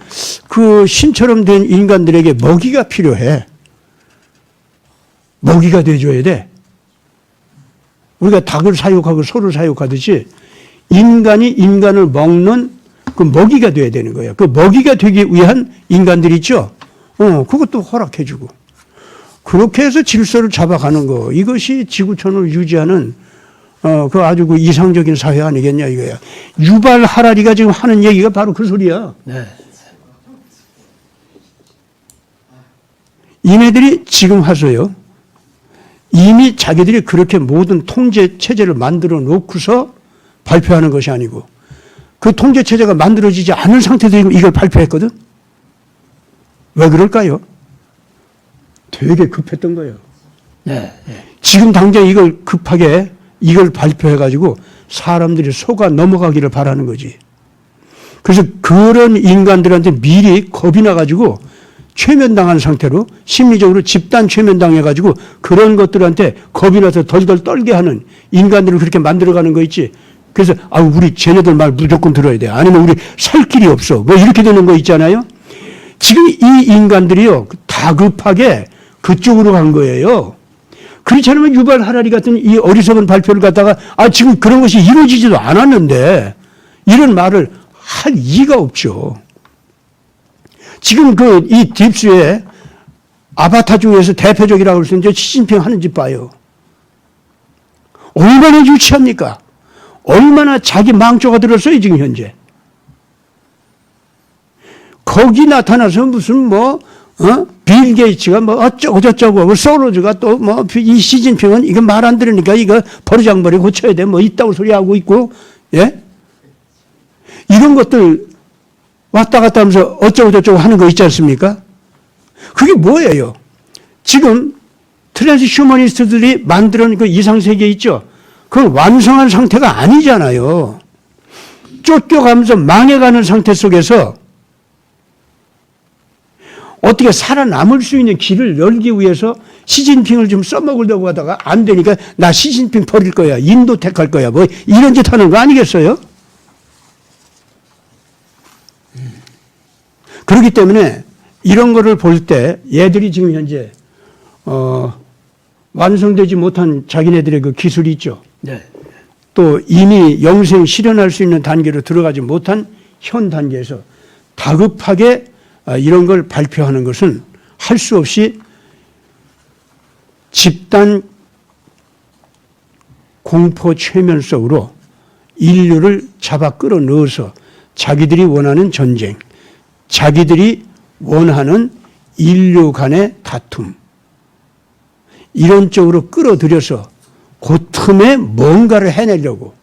그 신처럼 된 인간들에게 먹이가 필요해. 먹이가 돼줘야 돼. 우리가 닭을 사육하고 소를 사육하듯이 인간이 인간을 먹는 그 먹이가 돼야 되는 거예요. 그 먹이가 되기 위한 인간들이 있죠. 그것도 허락해주고. 그렇게 해서 질서를 잡아가는 거. 이것이 지구촌을 유지하는 그 아주 그 이상적인 사회 아니겠냐 이거야. 유발 하라리가 지금 하는 얘기가 바로 그 소리야. 네. 이네들이 지금 하서요. 이미 자기들이 그렇게 모든 통제 체제를 만들어 놓고서 발표하는 것이 아니고 그 통제 체제가 만들어지지 않은 상태에서 이걸 발표했거든. 왜 그럴까요? 되게 급했던 거예요. 네. 네. 지금 당장 이걸 급하게 이걸 발표해가지고 사람들이 속아 넘어가기를 바라는 거지. 그래서 그런 인간들한테 미리 겁이 나가지고 최면당한 상태로 심리적으로 집단 최면당해가지고 그런 것들한테 겁이 나서 덜덜 떨게 하는 인간들을 그렇게 만들어가는 거 있지. 그래서 우리 쟤네들 말 무조건 들어야 돼. 아니면 우리 살 길이 없어. 뭐 이렇게 되는 거 있잖아요. 지금 이 인간들이요 다급하게 그쪽으로 간 거예요. 그렇지 않으면 유발 하라리 같은 이 어리석은 발표를 갖다가 지금 그런 것이 이루어지지도 않았는데 이런 말을 할 이가 없죠. 지금 이 딥스의 아바타 중에서 대표적이라고 할 수 있는 시진핑 하는 집 봐요. 얼마나 유치합니까? 얼마나 자기 망조가 들었어요, 지금 현재. 거기 나타나서 무슨 빌 게이츠가 어쩌고 소로즈가 또 이 시진핑은 이거 말 안 들으니까 이거 버르장머리 고쳐야 돼. 이따구 소리 하고 있고, 예? 이런 것들 왔다 갔다 하면서 어쩌고 하는 거 있지 않습니까? 그게 뭐예요? 지금 트랜스 휴머니스트들이 만들어낸 그 이상세계 있죠? 그걸 완성한 상태가 아니잖아요. 쫓겨가면서 망해가는 상태 속에서 어떻게 살아남을 수 있는 길을 열기 위해서 시진핑을 좀 써먹으려고 하다가 안 되니까 나 시진핑 버릴 거야. 인도 택할 거야. 이런 짓 하는 거 아니겠어요? 그렇기 때문에 이런 거를 볼 때 얘들이 지금 현재 완성되지 못한 자기네들의 그 기술이 있죠. 네. 또 이미 영생 실현할 수 있는 단계로 들어가지 못한 현 단계에서 다급하게 이런 걸 발표하는 것은 할 수 없이 집단 공포 최면 속으로 인류를 잡아 끌어넣어서 자기들이 원하는 전쟁, 자기들이 원하는 인류 간의 다툼, 이런 쪽으로 끌어들여서 그 틈에 뭔가를 해내려고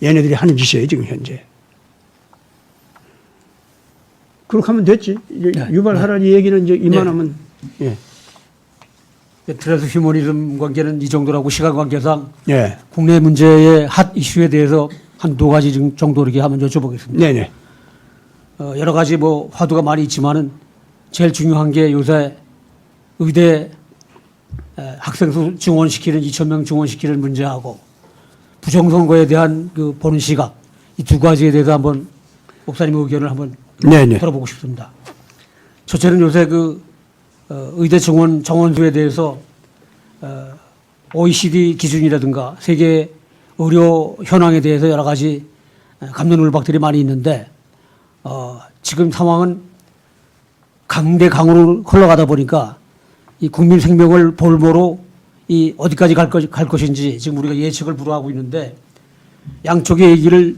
얘네들이 하는 짓이에요, 지금 현재. 그렇게 하면 됐지. 네. 유발 하라리 얘기는 이제 이만하면, 예. 트랜스 휴머니즘 관계는 이 정도라고 시간 관계상 예. 국내 문제의 핫 이슈에 대해서 한두 가지 정도 이렇게 한번 여쭤보겠습니다. 네네. 여러 가지 화두가 많이 있지만은 제일 중요한 게 요새 의대 학생 수 증원시키는 2,000명 증원시키는 문제하고 부정선거에 대한 그 보는 시각, 이 두 가지에 대해서 한번 목사님의 의견을 한번 네네. 들어보고 싶습니다. 첫째는 요새 의대 증원 정원수에 대해서 OECD 기준이라든가 세계 의료 현황에 대해서 여러 가지 갑론을박들이 많이 있는데 지금 상황은 강대 강으로 흘러가다 보니까 이 국민 생명을 볼모로 이 어디까지 갈 것인지 지금 우리가 예측을 불허하고 있는데 양쪽의 얘기를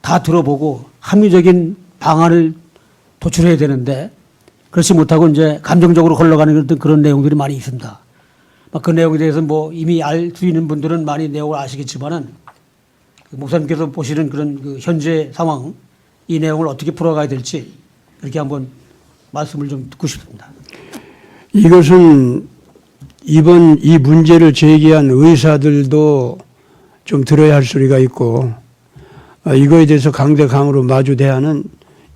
다 들어보고 합리적인 방안을 도출해야 되는데 그렇지 못하고 이제 감정적으로 흘러가는 그런 내용들이 많이 있습니다. 그 내용에 대해서 뭐 이미 알 수 있는 분들은 많이 내용을 아시겠지만은 목사님께서 보시는 그런 그 현재 상황 이 내용을 어떻게 풀어가야 될지 이렇게 한번 말씀을 좀 듣고 싶습니다. 이것은 이번 이 문제를 제기한 의사들도 좀 들어야 할 소리가 있고 이거에 대해서 강대강으로 마주대하는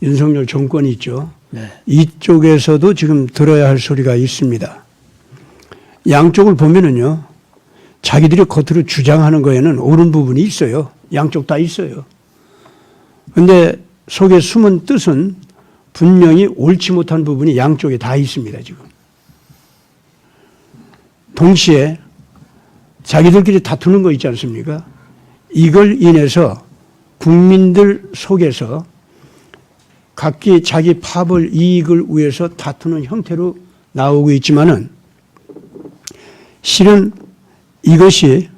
윤석열 정권이 있죠. 네. 이쪽에서도 지금 들어야 할 소리가 있습니다. 양쪽을 보면은요, 자기들이 겉으로 주장하는 거에는 옳은 부분이 있어요. 양쪽 다 있어요. 근데 속에 숨은 뜻은 분명히 옳지 못한 부분이 양쪽에 다 있습니다, 지금. 동시에 자기들끼리 다투는 거 있지 않습니까? 이걸 인해서 국민들 속에서 각기 자기 파벌 이익을 위해서 다투는 형태로 나오고 있지만은 실은 이것이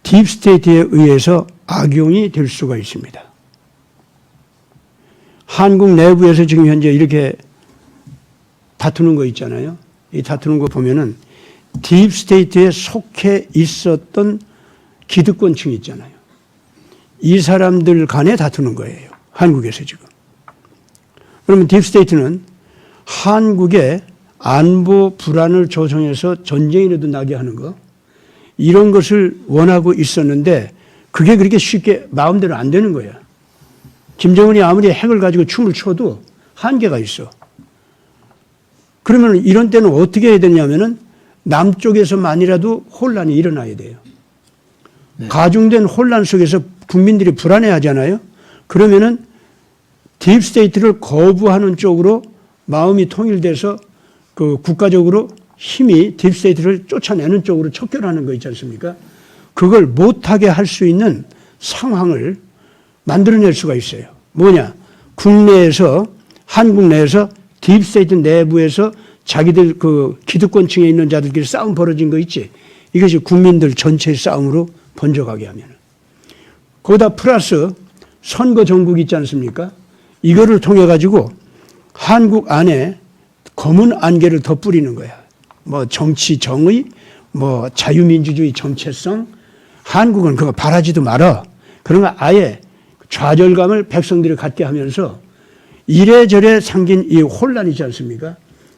딥스테이트에 의해서 악용이 될 수가 있습니다. 한국 내부에서 지금 현재 이렇게 다투는 거 있잖아요. 이 다투는 거 보면은 딥스테이트에 속해 있었던 기득권층이 있잖아요. 이 사람들 간에 다투는 거예요. 한국에서 지금. 그러면 딥스테이트는 한국의 안보 불안을 조성해서 전쟁이라도 나게 하는 거 이런 것을 원하고 있었는데 그게 그렇게 쉽게 마음대로 안 되는 거야. 김정은이 아무리 핵을 가지고 춤을 춰도 한계가 있어. 그러면 이런 때는 어떻게 해야 되냐면은 남쪽에서만이라도 혼란이 일어나야 돼요. 네. 가중된 혼란 속에서 국민들이 불안해하잖아요. 그러면은 딥스테이트를 거부하는 쪽으로 마음이 통일돼서 그 국가적으로 힘이 딥스테이트를 쫓아내는 쪽으로 척결하는 거 있지 않습니까? 그걸 못하게 할 수 있는 상황을 만들어낼 수가 있어요. 뭐냐? 국내에서, 한국 내에서 딥스테이트 내부에서 자기들 그 기득권층에 있는 자들끼리 싸움 벌어진 거 있지? 이것이 국민들 전체의 싸움으로 번져가게 하면. 거기다 플러스 선거 전국 있지 않습니까? 이거를 통해 가지고 한국 안에 검은 안개를 덧뿌리는 거야. 뭐 정치 정의, 뭐 자유민주주의 정체성, 한국은 그거 바라지도 말아. 그런 거 아예 좌절감을 백성들이 갖게 하면서 이래저래 생긴 이 혼란이지 않습니까?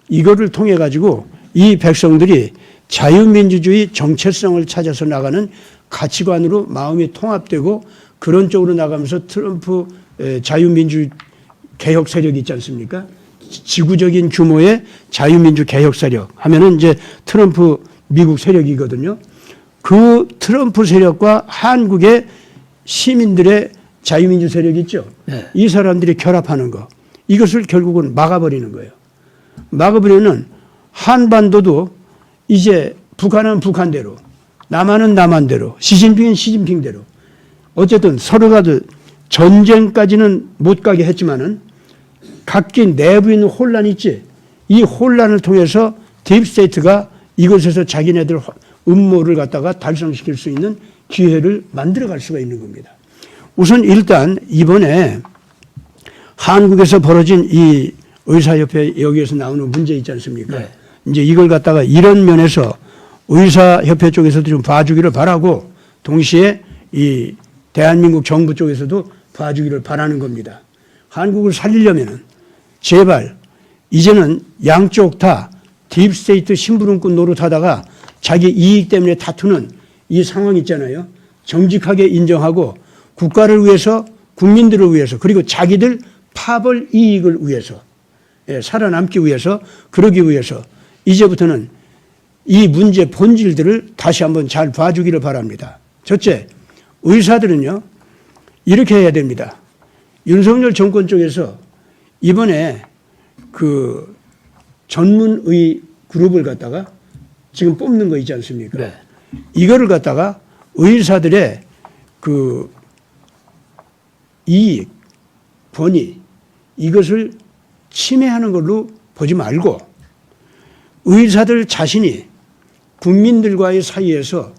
이거를 통해 가지고 이 백성들이 자유민주주의 정체성을 찾아서 나가는 가치관으로 마음이 통합되고 그런 쪽으로 나가면서 트럼프 자유민주 개혁 세력이 있지 않습니까? 지구적인 규모의 자유민주 개혁 세력 하면은 이제 트럼프 미국 세력이거든요. 그 트럼프 세력과 한국의 시민들의 자유민주 세력이 있죠. 네. 이 사람들이 결합하는 거. 이것을 결국은 막아버리는 거예요. 막아버리면 한반도도 이제 북한은 북한대로, 남한은 남한대로, 시진핑은 시진핑대로. 어쨌든 서로가 전쟁까지는 못 가게 했지만은 각기 내부에 있는 혼란이 있지. 이 혼란을 통해서 딥스테이트가 이곳에서 자기네들 음모를 갖다가 달성시킬 수 있는 기회를 만들어갈 수가 있는 겁니다. 우선 일단 이번에 한국에서 벌어진 이 의사협회 여기에서 나오는 문제 있지 않습니까? 네. 이제 이걸 갖다가 이런 면에서 의사협회 쪽에서도 좀 봐주기를 바라고 동시에 이 대한민국 정부 쪽에서도 봐주기를 바라는 겁니다. 한국을 살리려면은 제발 이제는 양쪽 다 딥스테이트 심부름꾼 노릇하다가 자기 이익 때문에 다투는 이 상황 있잖아요. 정직하게 인정하고 국가를 위해서 국민들을 위해서 그리고 자기들 파벌 이익을 위해서 살아남기 위해서 그러기 위해서 이제부터는 이 문제 본질들을 다시 한번 잘 봐주기를 바랍니다. 첫째, 의사들은요 이렇게 해야 됩니다. 윤석열 정권 쪽에서 이번에 그 전문의 그룹을 갖다가 지금 뽑는 거 있지 않습니까? 네. 이거를 갖다가 의사들의 그 이익, 권위 이것을 침해하는 걸로 보지 말고 의사들 자신이 국민들과의 사이에서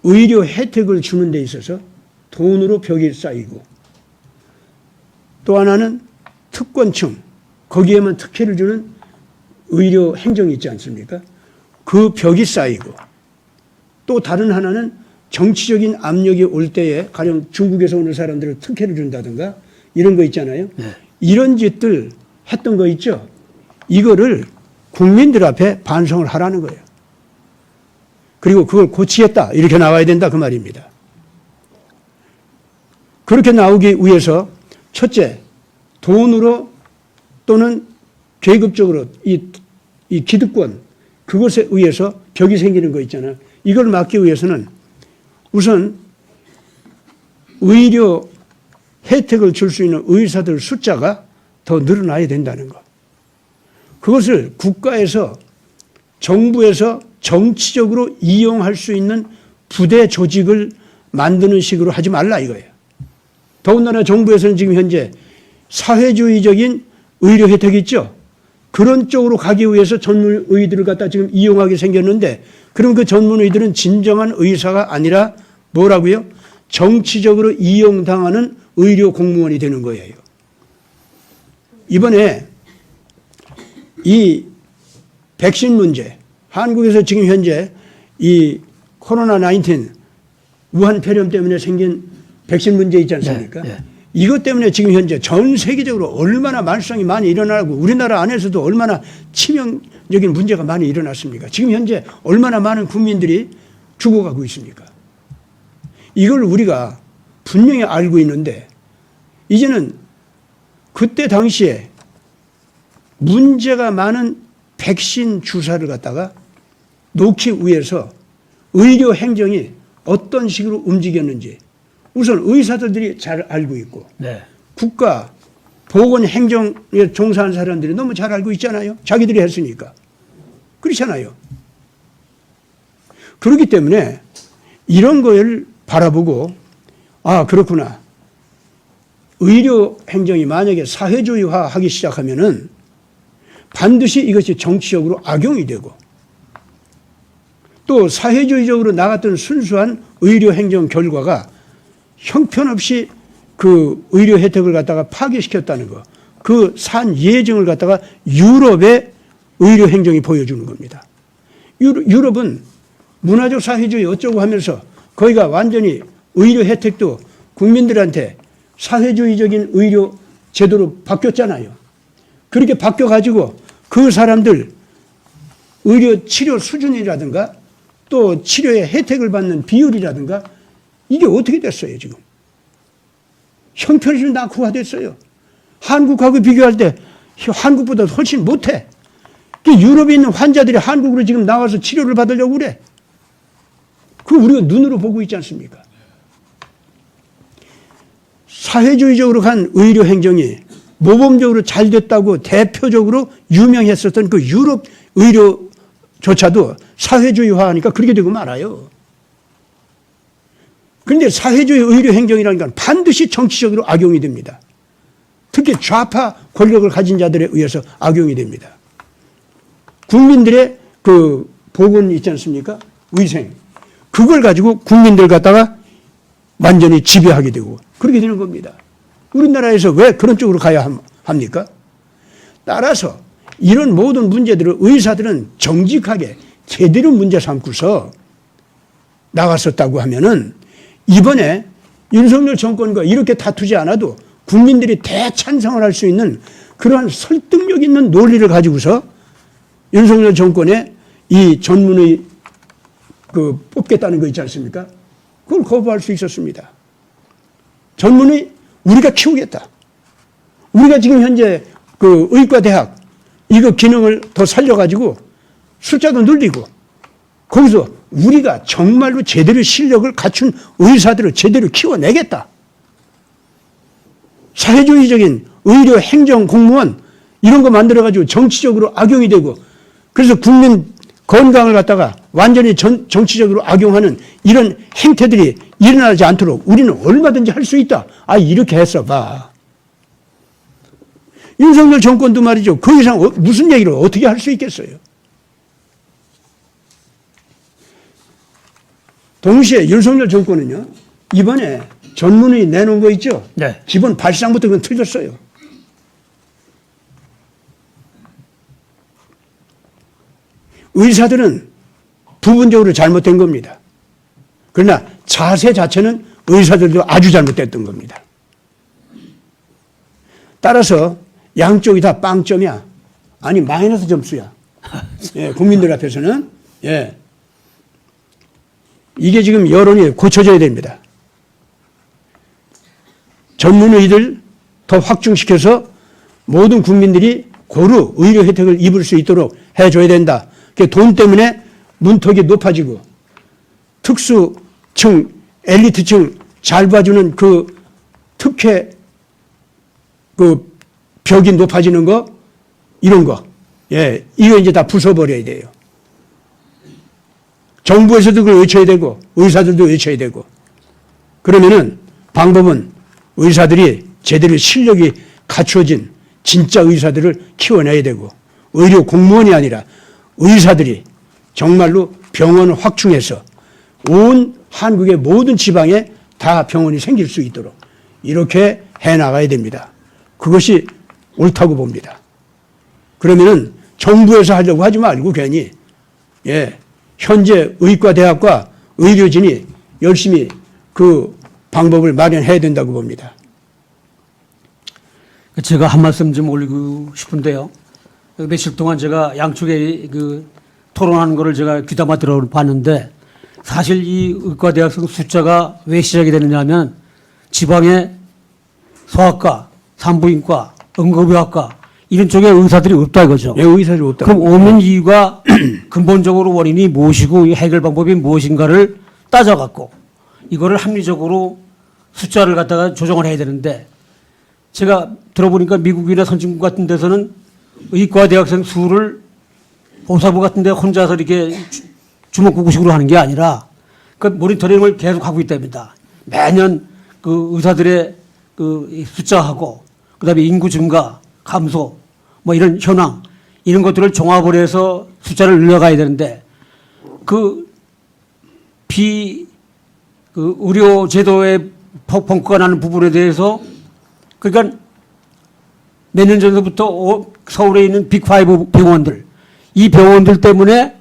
의료 혜택을 주는 데 있어서 돈으로 벽이 쌓이고, 또 하나는 특권층, 거기에만 특혜를 주는 의료 행정이 있지 않습니까? 그 벽이 쌓이고, 또 다른 하나는 정치적인 압력이 올 때에 가령 중국에서 오는 사람들을 특혜를 준다든가 이런 거 있잖아요. 네. 이런 짓들 했던 거 있죠. 이거를 국민들 앞에 반성을 하라는 거예요. 그리고 그걸 고치겠다 이렇게 나와야 된다 그 말입니다. 그렇게 나오기 위해서 첫째, 돈으로 또는 계급적으로 이 기득권 그것에 의해서 벽이 생기는 거 있잖아요. 이걸 막기 위해서는 우선 의료 혜택을 줄 수 있는 의사들 숫자가 더 늘어나야 된다는 것. 그것을 국가에서 정부에서 정치적으로 이용할 수 있는 부대 조직을 만드는 식으로 하지 말라 이거예요. 더군다나 정부에서는 지금 현재 사회주의적인 의료 혜택이 있죠. 그런 쪽으로 가기 위해서 전문의들을 갖다 지금 이용하게 생겼는데, 그럼 그 전문의들은 진정한 의사가 아니라 뭐라고요? 정치적으로 이용당하는 의료 공무원이 되는 거예요. 이번에 이 백신 문제, 한국에서 지금 현재 이 코로나19 우한 폐렴 때문에 생긴 백신 문제 있지 않습니까? 네, 네. 이것 때문에 지금 현재 전 세계적으로 얼마나 말썽이 많이 일어나고 우리나라 안에서도 얼마나 치명적인 문제가 많이 일어났습니까? 지금 현재 얼마나 많은 국민들이 죽어가고 있습니까? 이걸 우리가 분명히 알고 있는데, 이제는 그때 당시에 문제가 많은 백신 주사를 갖다가 놓기 위해서 의료 행정이 어떤 식으로 움직였는지 우선 의사들이 잘 알고 있고, 네. 국가 보건 행정에 종사한 사람들이 너무 잘 알고 있잖아요. 자기들이 했으니까. 그렇잖아요. 그렇기 때문에 이런 걸 바라보고, 아, 그렇구나. 의료 행정이 만약에 사회주의화 하기 시작하면은 반드시 이것이 정치적으로 악용이 되고, 또 사회주의적으로 나갔던 순수한 의료 행정 결과가 형편없이 그 의료 혜택을 갖다가 파괴시켰다는 거, 그 산 예증을 갖다가 유럽의 의료 행정이 보여주는 겁니다. 유럽은 문화적 사회주의 어쩌고 하면서 거기가 완전히 의료 혜택도 국민들한테 사회주의적인 의료 제도로 바뀌었잖아요. 그렇게 바뀌어가지고 그 사람들 의료 치료 수준이라든가 또 치료의 혜택을 받는 비율이라든가 이게 어떻게 됐어요, 지금? 형편이 좀 낙후화됐어요. 한국하고 비교할 때 한국보다 훨씬 못해. 유럽에 있는 환자들이 한국으로 지금 나와서 치료를 받으려고 그래. 그거 우리가 눈으로 보고 있지 않습니까? 사회주의적으로 간 의료 행정이 모범적으로 잘 됐다고 대표적으로 유명했었던 그 유럽 의료조차도 사회주의화하니까 그렇게 되고 말아요. 그런데 사회주의 의료 행정이라는 건 반드시 정치적으로 악용이 됩니다. 특히 좌파 권력을 가진 자들에 의해서 악용이 됩니다. 국민들의 그 보건 있지 않습니까? 위생. 그걸 가지고 국민들 갖다가 완전히 지배하게 되고 그렇게 되는 겁니다. 우리나라에서 왜 그런 쪽으로 가야 합니까? 따라서 이런 모든 문제들을 의사들은 정직하게 제대로 문제 삼고서 나갔었다고 하면은 이번에 윤석열 정권과 이렇게 다투지 않아도 국민들이 대찬성을 할 수 있는 그러한 설득력 있는 논리를 가지고서 윤석열 정권의 이 전문의 그 뽑겠다는 거 있지 않습니까? 그걸 거부할 수 있었습니다. 전문의 우리가 키우겠다. 우리가 지금 현재 그 의과대학 이거 기능을 더 살려가지고 숫자도 늘리고 거기서 우리가 정말로 제대로 실력을 갖춘 의사들을 제대로 키워내겠다. 사회주의적인 의료 행정 공무원 이런 거 만들어가지고 정치적으로 악용이 되고 그래서 국민 건강을 갖다가 완전히 정치적으로 악용하는 이런 행태들이 일어나지 않도록 우리는 얼마든지 할 수 있다. 아, 이렇게 했어 봐. 윤석열 정권도 말이죠. 그 이상 무슨 얘기를 어떻게 할 수 있겠어요. 동시에 윤석열 정권은요, 이번에 전문의 내놓은 거 있죠? 네. 기본 발상부터 그건 틀렸어요. 의사들은 부분적으로 잘못된 겁니다. 그러나 자세 자체는 의사들도 아주 잘못됐던 겁니다. 따라서 양쪽이 다 빵점이야. 아니, 마이너스 점수야. 예, 국민들 앞에서는. 예. 이게 지금 여론이 고쳐져야 됩니다. 전문의들 더 확충시켜서 모든 국민들이 고루 의료 혜택을 입을 수 있도록 해줘야 된다. 돈 때문에 문턱이 높아지고 특수층, 엘리트층 잘 봐주는 그 특혜 그 벽이 높아지는 거, 이런 거. 예, 이거 이제 다 부숴버려야 돼요. 정부에서도 그걸 외쳐야 되고, 의사들도 외쳐야 되고. 그러면은 방법은 의사들이 제대로 실력이 갖추어진 진짜 의사들을 키워내야 되고, 의료 공무원이 아니라 의사들이 정말로 병원을 확충해서 온 한국의 모든 지방에 다 병원이 생길 수 있도록 이렇게 해나가야 됩니다. 그것이 옳다고 봅니다. 그러면은 정부에서 하려고 하지 말고 괜히, 예, 현재 의과대학과 의료진이 열심히 그 방법을 마련해야 된다고 봅니다. 제가 한 말씀 좀 올리고 싶은데요. 며칠 동안 제가 양쪽에 그 토론하는 거를 제가 귀담아 들어봤는데, 사실 이 의과대학생 숫자가 왜 시작이 되느냐 하면 지방에 소아과, 산부인과, 응급의학과 이런 쪽에 의사들이 없다 이거죠. 예, 의사들이 없다. 그럼 없는 이유가 근본적으로 원인이 무엇이고 이 해결 방법이 무엇인가를 따져갖고 이거를 합리적으로 숫자를 갖다가 조정을 해야 되는데, 제가 들어보니까 미국이나 선진국 같은 데서는 의과대학생 수를 보사부 같은 데 혼자서 이렇게 주먹구구식으로 하는 게 아니라 그 모니터링을 계속 하고 있답니다. 매년 그 의사들의 그 숫자하고 그다음에 인구 증가, 감소 뭐 이런 현황 이런 것들을 종합을 해서 숫자를 늘려가야 되는데, 그 의료 제도의 펑크가 나는 부분에 대해서, 그러니까 몇 년 전부터 서울에 있는 빅5 병원들, 이 병원들 때문에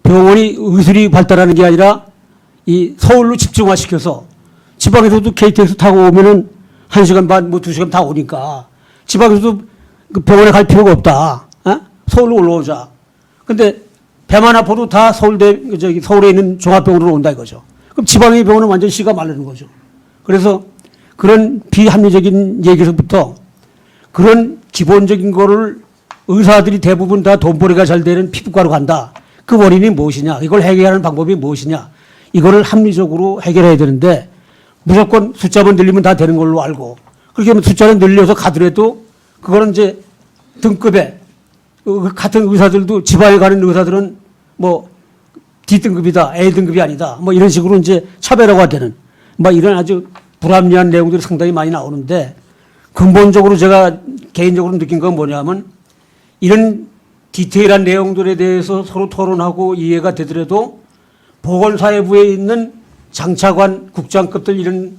병원이 의술이 발달하는 게 아니라 이 서울로 집중화시켜서 지방에서도 KTX 타고 오면은 1시간 반, 뭐 2시간 다 오니까 지방에서도 그 병원에 갈 필요가 없다. 어? 서울로 올라오자. 근데 배만 아파도 다 서울에 있는 종합병원으로 온다 이거죠. 그럼 지방의 병원은 완전 씨가 마르는 거죠. 그래서 그런 비합리적인 얘기에서부터 그런 기본적인 거를 의사들이 대부분 다 돈벌이가 잘 되는 피부과로 간다. 그 원인이 무엇이냐? 이걸 해결하는 방법이 무엇이냐? 이거를 합리적으로 해결해야 되는데, 무조건 숫자만 늘리면 다 되는 걸로 알고, 그렇게 하면 숫자를 늘려서 가더라도 그거는 이제 등급에 같은 의사들도 지방에 가는 의사들은 뭐 D등급이다, A등급이 아니다, 뭐 이런 식으로 이제 차별화가 되는 뭐 이런 아주 불합리한 내용들이 상당히 많이 나오는데, 근본적으로 제가 개인적으로 느낀 건 뭐냐면, 이런 디테일한 내용들에 대해서 서로 토론하고 이해가 되더라도 보건사회부에 있는 장차관, 국장급들 이런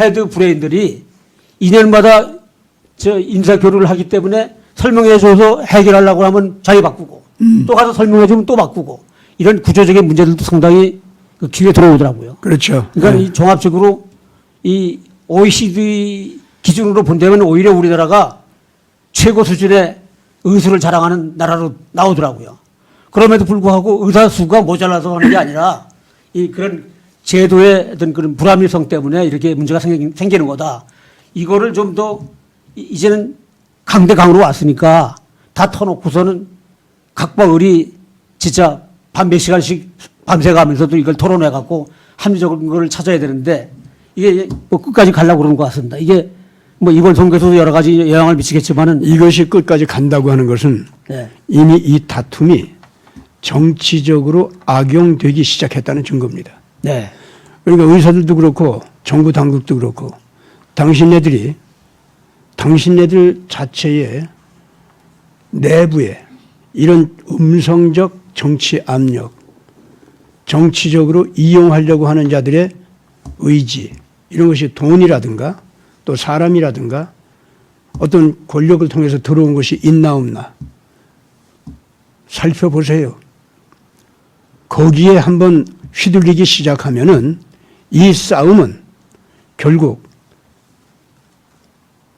헤드 브레인들이 2년마다 인사교류를 하기 때문에 설명해줘서 해결하려고 하면 자기 바꾸고 또 가서 설명해주면 또 바꾸고, 이런 구조적인 문제들도 상당히 그 귀에 들어오더라고요. 그렇죠. 그러니까 네. 이 종합적으로 이 OECD 기준으로 본다면 오히려 우리나라가 최고 수준의 의술을 자랑하는 나라로 나오더라고요. 그럼에도 불구하고 의사 수가 모자라서 하는 게 아니라 이 그런 제도의 어떤 그런 불합리성 때문에 이렇게 문제가 생기는 거다. 이거를 좀 더 이제는 강대강으로 왔으니까 다 터놓고서는 각과 을이 진짜 밤 몇 시간씩 밤새 가면서도 이걸 토론해 갖고 합리적인 걸 찾아야 되는데, 이게 뭐 끝까지 가려고 그러는 것 같습니다. 이게 뭐 이번 선거에서도 여러 가지 영향을 미치겠지만은, 이것이 끝까지 간다고 하는 것은 네. 이미 이 다툼이 정치적으로 악용되기 시작했다는 증거입니다. 네. 그러니까 의사들도 그렇고 정부 당국도 그렇고 당신네들 자체의 내부에 이런 음성적 정치 압력, 정치적으로 이용하려고 하는 자들의 의지, 이런 것이 돈이라든가 또 사람이라든가 어떤 권력을 통해서 들어온 것이 있나 없나 살펴보세요. 거기에 한번 휘둘리기 시작하면은 이 싸움은 결국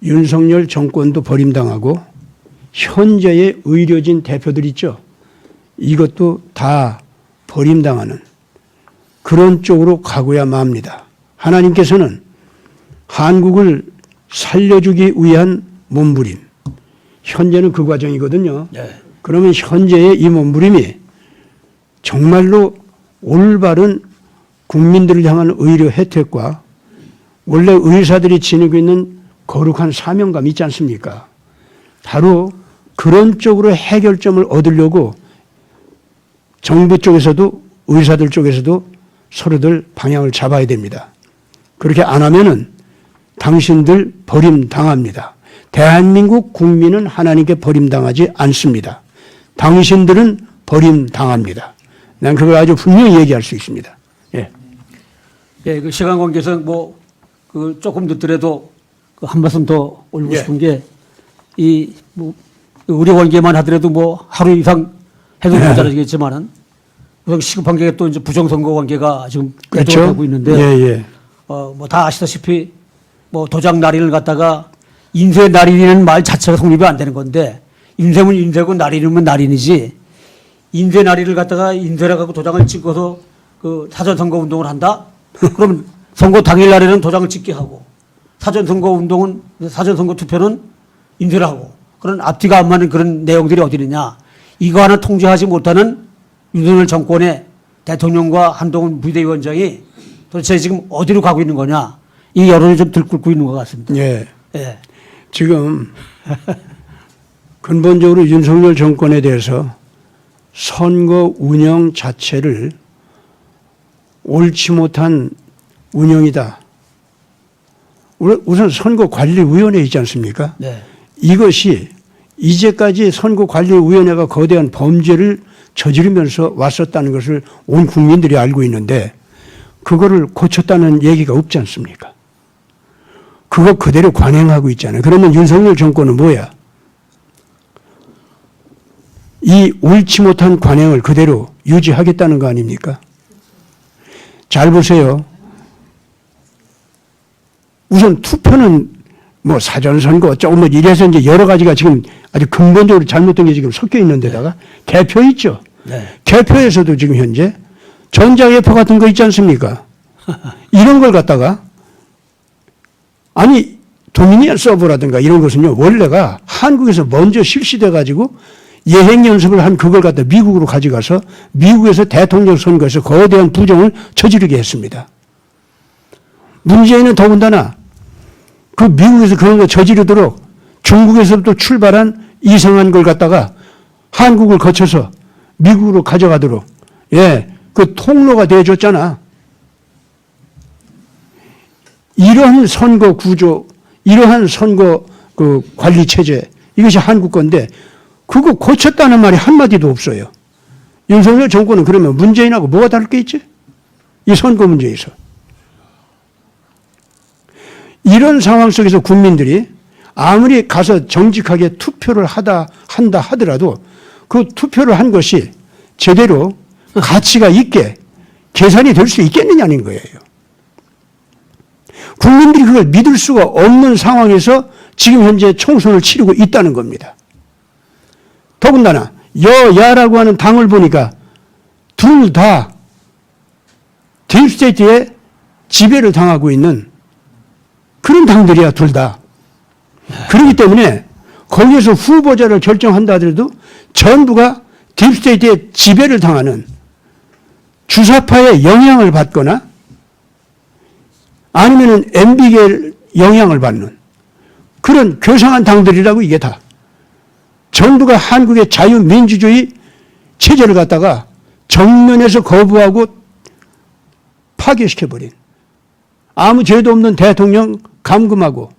윤석열 정권도 버림당하고 현재의 의료진 대표들 있죠. 이것도 다 버림당하는 그런 쪽으로 가고야 맙니다. 하나님께서는 한국을 살려주기 위한 몸부림, 현재는 그 과정이거든요. 네. 그러면 현재의 이 몸부림이 정말로 올바른 국민들을 향한 의료 혜택과 원래 의사들이 지니고 있는 거룩한 사명감 있지 않습니까? 바로 그런 쪽으로 해결점을 얻으려고 정부 쪽에서도 의사들 쪽에서도 서로들 방향을 잡아야 됩니다. 그렇게 안 하면은 당신들 버림당합니다. 대한민국 국민은 하나님께 버림당하지 않습니다. 당신들은 버림당합니다. 난 그걸 아주 분명히 얘기할 수 있습니다. 예. 예, 그 시간 관계상 그 조금 늦더라도 한 말씀 더 올리고 싶은 게 우리 관계만 하더라도 하루 이상 해도 모자라겠지만은 우선 시급한 게 또 이제 부정선거 관계가 지금 그렇죠? 되고 있는데 예. 다 아시다시피 도장 날인을 갖다가 인쇄 날인이라는 말 자체가 성립이 안 되는 건데 인쇄면 인쇄고 날인이면 날인이지 인쇄 날인을 갖다가 인쇄를 하고 도장을 찍어서 그 사전 선거 운동을 한다? 그럼 선거 당일 날에는 도장을 찍게 하고 사전 선거 운동은 사전 선거 투표는 인쇄를 하고 그런 앞뒤가 안 맞는 그런 내용들이 어디 있느냐? 이거 하나 통제하지 못하는 윤석열 정권의 대통령과 한동훈 비대위원장이 도대체 지금 어디로 가고 있는 거냐? 이 여론이 좀 들끓고 있는 것 같습니다. 예. 예. 지금 근본적으로 윤석열 정권에 대해서 선거 운영 자체를 옳지 못한 운영이다. 우선 선거관리위원회 있지 않습니까? 네. 이것이 이제까지 선거관리위원회가 거대한 범죄를 저지르면서 왔었다는 것을 온 국민들이 알고 있는데 그거를 고쳤다는 얘기가 없지 않습니까? 그거 그대로 관행하고 있잖아요. 그러면 윤석열 정권은 뭐야? 이 옳지 못한 관행을 그대로 유지하겠다는 거 아닙니까? 잘 보세요. 우선 투표는 사전선거 어쩌고 이래서 이제 여러 가지가 지금 아주 근본적으로 잘못된 게 지금 섞여 있는 데다가 개표 있죠. 네. 개표에서도 지금 현재 전자개표 같은 거 있지 않습니까? 이런 걸 갖다가 아니 도미니언 서버라든가 이런 것은요 원래가 한국에서 먼저 실시돼 가지고 예행 연습을 한 그걸 갖다 미국으로 가져가서 미국에서 대통령 선거에서 거대한 부정을 저지르게 했습니다. 문재인은 더군다나 그 미국에서 그런 거 저지르도록 중국에서부터 출발한 이상한 걸 갖다가 한국을 거쳐서 미국으로 가져가도록 그 통로가 되어줬잖아. 이러한 선거 구조, 이러한 선거 그 관리 체제 이것이 한국 건데 그거 고쳤다는 말이 한마디도 없어요. 윤석열 정권은 그러면 문재인하고 뭐가 다를 게 있지? 이 선거 문제에서. 이런 상황 속에서 국민들이 아무리 가서 정직하게 투표를 한다 하더라도 그 투표를 한 것이 제대로 가치가 있게 계산이 될 수 있겠느냐는 거예요. 국민들이 그걸 믿을 수가 없는 상황에서 지금 현재 총선을 치르고 있다는 겁니다. 더군다나 여야라고 하는 당을 보니까 둘 다 딥스테이트의 지배를 당하고 있는 그런 당들이야 둘 다. 그렇기 때문에 거기에서 후보자를 결정한다 하더라도 전부가 딥스테이트의 지배를 당하는 주사파의 영향을 받거나 아니면은 MB계의 영향을 받는 그런 교상한 당들이라고 이게 다. 전부가 한국의 자유민주주의 체제를 갖다가 정면에서 거부하고 파괴시켜버린 아무 죄도 없는 대통령 감금하고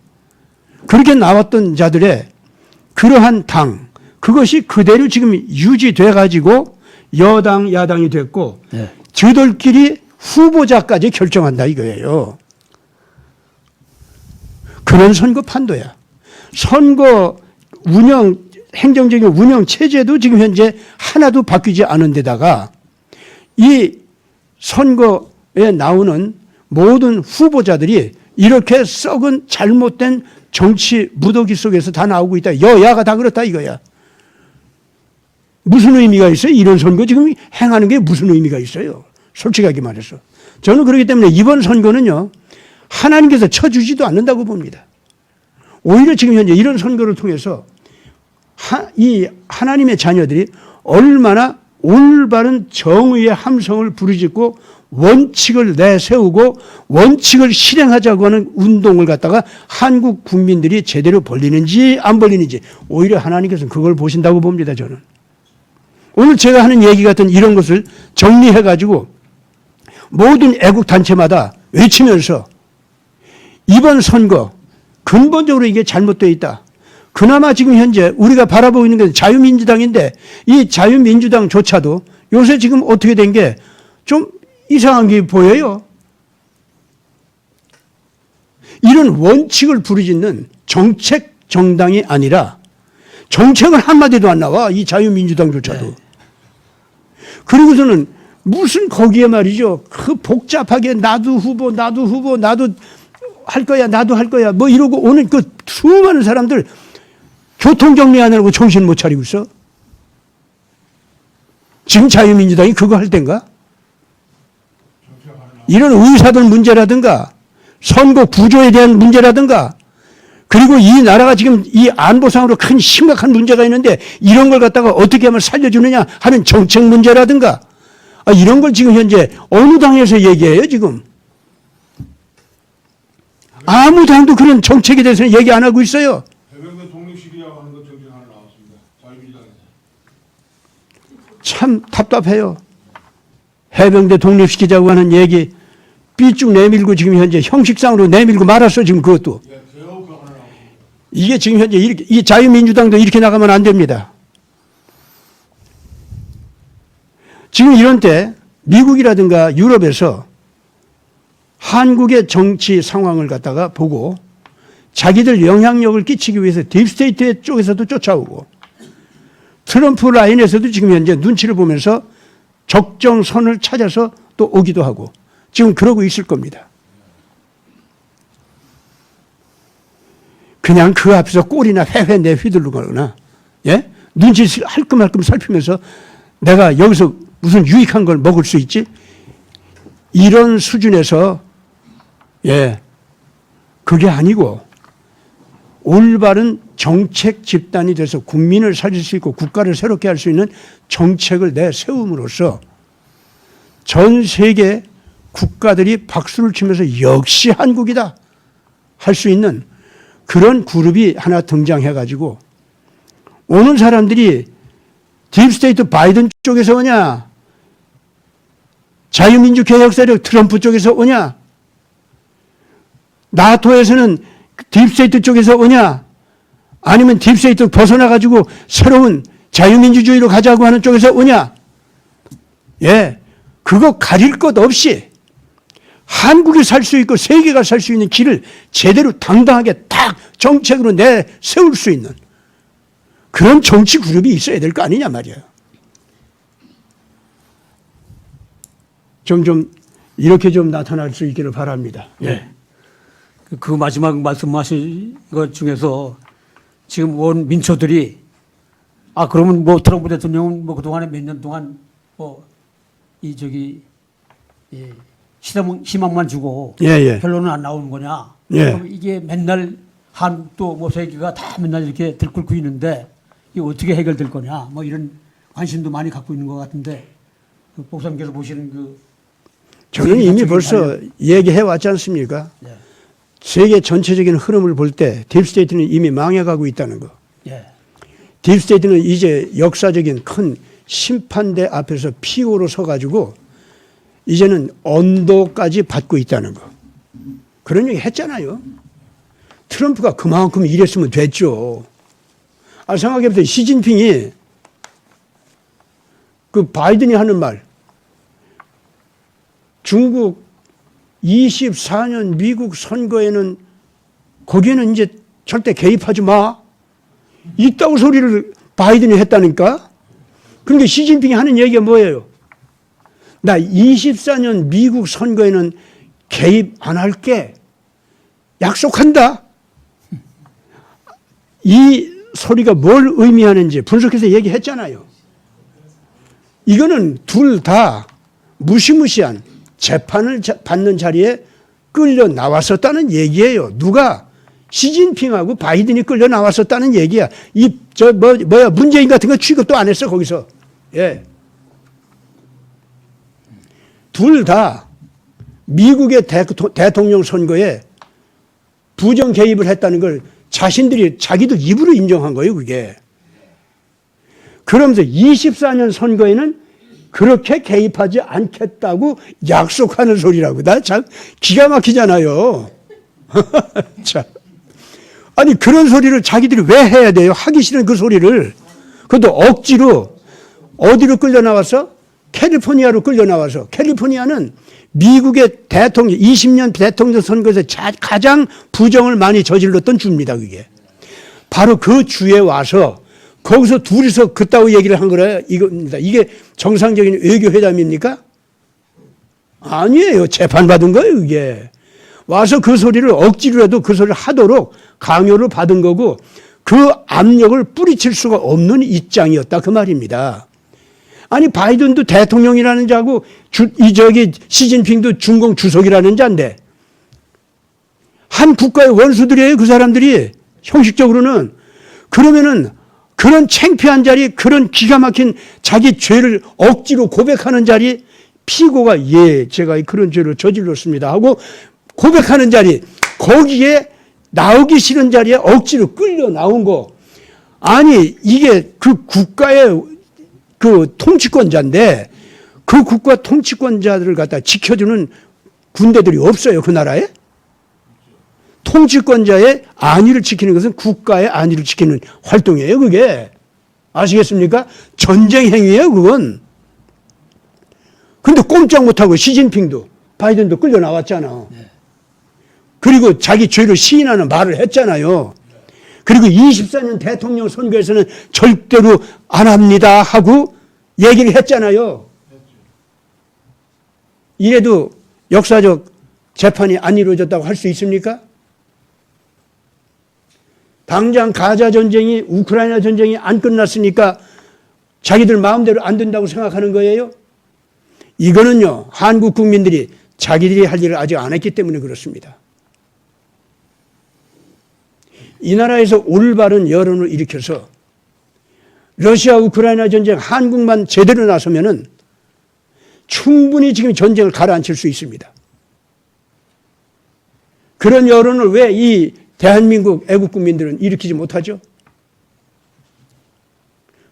그렇게 나왔던 자들의 그러한 당 그것이 그대로 지금 유지돼 가지고 여당 야당이 됐고 네. 저들끼리 후보자까지 결정한다 이거예요. 그런 선거 판도야. 선거 운영, 행정적인 운영 체제도 지금 현재 하나도 바뀌지 않은 데다가 이 선거에 나오는 모든 후보자들이 이렇게 썩은 잘못된 정치 무더기 속에서 다 나오고 있다. 여야가 다 그렇다 이거야. 무슨 의미가 있어요? 이런 선거 지금 행하는 게 무슨 의미가 있어요? 솔직하게 말해서. 저는 그렇기 때문에 이번 선거는요, 하나님께서 쳐주지도 않는다고 봅니다. 오히려 지금 현재 이런 선거를 통해서 이 하나님의 자녀들이 얼마나 올바른 정의의 함성을 부르짖고 원칙을 내세우고 원칙을 실행하자고 하는 운동을 갖다가 한국 국민들이 제대로 벌리는지 안 벌리는지 오히려 하나님께서는 그걸 보신다고 봅니다. 저는. 오늘 제가 하는 얘기 같은 이런 것을 정리해가지고 모든 애국단체마다 외치면서 이번 선거 근본적으로 이게 잘못되어 있다. 그나마 지금 현재 우리가 바라보고 있는 게 자유민주당인데 이 자유민주당조차도 요새 지금 어떻게 된 게 좀 이상한 게 보여요. 이런 원칙을 부르짖는 정책 정당이 아니라 정책은 한마디도 안 나와. 이 자유민주당조차도. 네. 그리고서는 무슨 거기에 말이죠. 그 복잡하게 나도 후보 나도 할 거야 나도 할 거야 뭐 이러고 오는 그 수많은 사람들 교통정리 안 하고 정신 못 차리고 있어. 지금 자유민주당이 그거 할 땐가? 이런 의사들 문제라든가 선거 구조에 대한 문제라든가 그리고 이 나라가 지금 이 안보상으로 큰 심각한 문제가 있는데 이런 걸 갖다가 어떻게 하면 살려주느냐 하는 정책 문제라든가 이런 걸 지금 현재 어느 당에서 얘기해요 지금. 아무 당도 그런 정책에 대해서는 얘기 안 하고 있어요. 해병대 독립시키자고 하는 것 정책 하나 나왔습니다. 자유민주당에서. 참 답답해요. 해병대 독립시키자고 하는 얘기 삐쭉 내밀고 지금 현재 형식상으로 내밀고 말았어 지금 그것도. 예, 겨우 그거 하나 나왔습니다. 이게 지금 현재 이렇게, 이 자유민주당도 이렇게 나가면 안 됩니다. 지금 이런 때 미국이라든가 유럽에서 한국의 정치 상황을 갖다가 보고 자기들 영향력을 끼치기 위해서 딥스테이트 쪽에서도 쫓아오고 트럼프 라인에서도 지금 현재 눈치를 보면서 적정선을 찾아서 또 오기도 하고 지금 그러고 있을 겁니다. 그냥 그 앞에서 꼴이나 회회 내 휘두르거나 예? 눈치 할끔할끔 살피면서 내가 여기서 무슨 유익한 걸 먹을 수 있지? 이런 수준에서 예, 그게 아니고 올바른 정책 집단이 돼서 국민을 살릴 수 있고 국가를 새롭게 할 수 있는 정책을 내세움으로써 전 세계 국가들이 박수를 치면서 역시 한국이다 할 수 있는 그런 그룹이 하나 등장해가지고 오는 사람들이 딥스테이트 바이든 쪽에서 오냐 자유민주개혁 세력 트럼프 쪽에서 오냐 나토에서는 딥스테이트 쪽에서 오냐 아니면 딥스테이트 벗어나가지고 새로운 자유민주주의로 가자고 하는 쪽에서 오냐 예, 그거 가릴 것 없이 한국이 살 수 있고 세계가 살 수 있는 길을 제대로 당당하게 딱 정책으로 내세울 수 있는 그런 정치 그룹이 있어야 될 거 아니냐 말이에요. 좀 이렇게 좀 나타날 수 있기를 바랍니다. 예. 그 마지막 말씀하신 것 중에서 지금 온 민초들이 그러면 뭐 트럼프 대통령은 뭐 그동안에 몇 년 동안 희망만 주고 결론은 안 나오는 거냐. 그럼 이게 맨날 한국도 뭐 세계가 다 맨날 이렇게 들끓고 있는데 이게 어떻게 해결될 거냐. 뭐 이런 관심도 많이 갖고 있는 것 같은데 목사님께서 보시는 저는 이미 벌써 얘기해 왔지 않습니까? 예. 세계 전체적인 흐름을 볼 때 딥스테이트는 이미 망해가고 있다는 거. 예. 딥스테이트는 이제 역사적인 큰 심판대 앞에서 피고로 서가지고 이제는 언도까지 받고 있다는 거. 그런 얘기 했잖아요. 트럼프가 그만큼 이랬으면 됐죠. 생각해보세요. 시진핑이, 그 바이든이 하는 말, 중국 24년 미국 선거에는 거기에는 이제 절대 개입하지 마. 이따구 소리를 바이든이 했다니까. 그러니까 시진핑이 하는 얘기가 뭐예요? 나 24년 미국 선거에는 개입 안 할게. 약속한다. 이 소리가 뭘 의미하는지 분석해서 얘기했잖아요. 이거는 둘 다 무시무시한 재판을 받는 자리에 끌려 나왔었다는 얘기예요. 누가? 시진핑하고 바이든이 끌려 나왔었다는 얘기야. 문재인 같은 거 취급도 안 했어, 거기서. 예. 둘 다 미국의 대통령 선거에 부정 개입을 했다는 걸 자신들이 자기들 입으로 인정한 거예요, 그게. 그러면서 24년 선거에는 그렇게 개입하지 않겠다고 약속하는 소리라고. 나 참 기가 막히잖아요. 참. 아니, 그런 소리를 자기들이 왜 해야 돼요? 하기 싫은 그 소리를. 그것도 억지로 어디로 끌려 나와서? 캘리포니아로 끌려 나와서. 캘리포니아는 미국의 대통령, 20년 대통령 선거에서 가장 부정을 많이 저질렀던 주입니다, 그게. 바로 그 주에 와서 거기서 둘이서 그따위 얘기를 한 거라 이겁니다. 이게 정상적인 외교회담입니까? 아니에요. 재판받은 거예요, 이게. 와서 그 소리를 억지로라도 그 소리를 하도록 강요를 받은 거고 그 압력을 뿌리칠 수가 없는 입장이었다, 그 말입니다. 아니, 바이든도 대통령이라는 자고 시진핑도 중공 주석이라는 자인데 한 국가의 원수들이에요, 그 사람들이. 형식적으로는. 그러면은 그런 창피한 자리, 그런 기가 막힌 자기 죄를 억지로 고백하는 자리, 피고가 예, 제가 그런 죄를 저질렀습니다 하고 고백하는 자리, 거기에 나오기 싫은 자리에 억지로 끌려 나온 거. 아니, 이게 그 국가의 그 통치권자인데 그 국가 통치권자들을 갖다 지켜주는 군대들이 없어요, 그 나라에. 통치권자의 안위를 지키는 것은 국가의 안위를 지키는 활동이에요, 그게. 아시겠습니까? 전쟁 행위예요, 그건. 근데 꼼짝 못하고 시진핑도 바이든도 끌려 나왔잖아. 그리고 자기 죄를 시인하는 말을 했잖아요. 그리고 24년 대통령 선거에서는 절대로 안 합니다 하고 얘기를 했잖아요. 이래도 역사적 재판이 안 이루어졌다고 할 수 있습니까? 당장 가자 전쟁이, 우크라이나 전쟁이 안 끝났으니까 자기들 마음대로 안 된다고 생각하는 거예요? 이거는요, 한국 국민들이 자기들이 할 일을 아직 안 했기 때문에 그렇습니다. 이 나라에서 올바른 여론을 일으켜서 러시아 우크라이나 전쟁 한국만 제대로 나서면은 충분히 지금 전쟁을 가라앉힐 수 있습니다. 그런 여론을 왜 이 대한민국 애국 국민들은 일으키지 못하죠?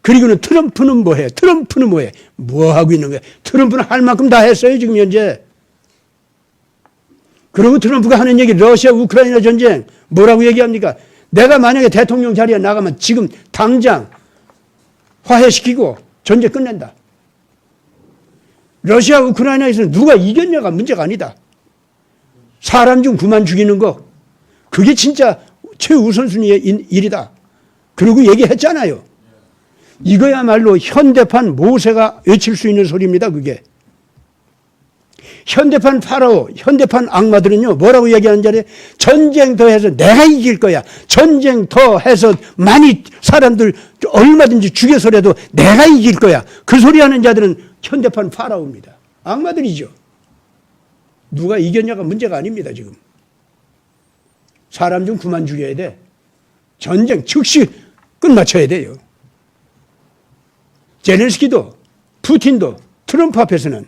그리고는 트럼프는 뭐해? 트럼프는 뭐해? 뭐 하고 있는 거야? 트럼프는 할 만큼 다 했어요, 지금 현재. 그리고 트럼프가 하는 얘기, 러시아 우크라이나 전쟁 뭐라고 얘기합니까? 내가 만약에 대통령 자리에 나가면 지금 당장 화해시키고 전쟁 끝낸다. 러시아 우크라이나에서는 누가 이겼냐가 문제가 아니다. 사람 중 그만 죽이는 거, 그게 진짜 최우선순위의 일이다. 그러고 얘기했잖아요. 이거야말로 현대판 모세가 외칠 수 있는 소리입니다, 그게. 현대판 파라오, 현대판 악마들은요, 뭐라고 얘기하는 자리에 전쟁 더 해서 내가 이길 거야. 전쟁 더 해서 많이 사람들 얼마든지 죽여서라도 내가 이길 거야. 그 소리 하는 자들은 현대판 파라오입니다. 악마들이죠. 누가 이겼냐가 문제가 아닙니다, 지금. 사람 좀 그만 죽여야 돼. 전쟁 즉시 끝마쳐야 돼요. 제렌스키도 푸틴도 트럼프 앞에서는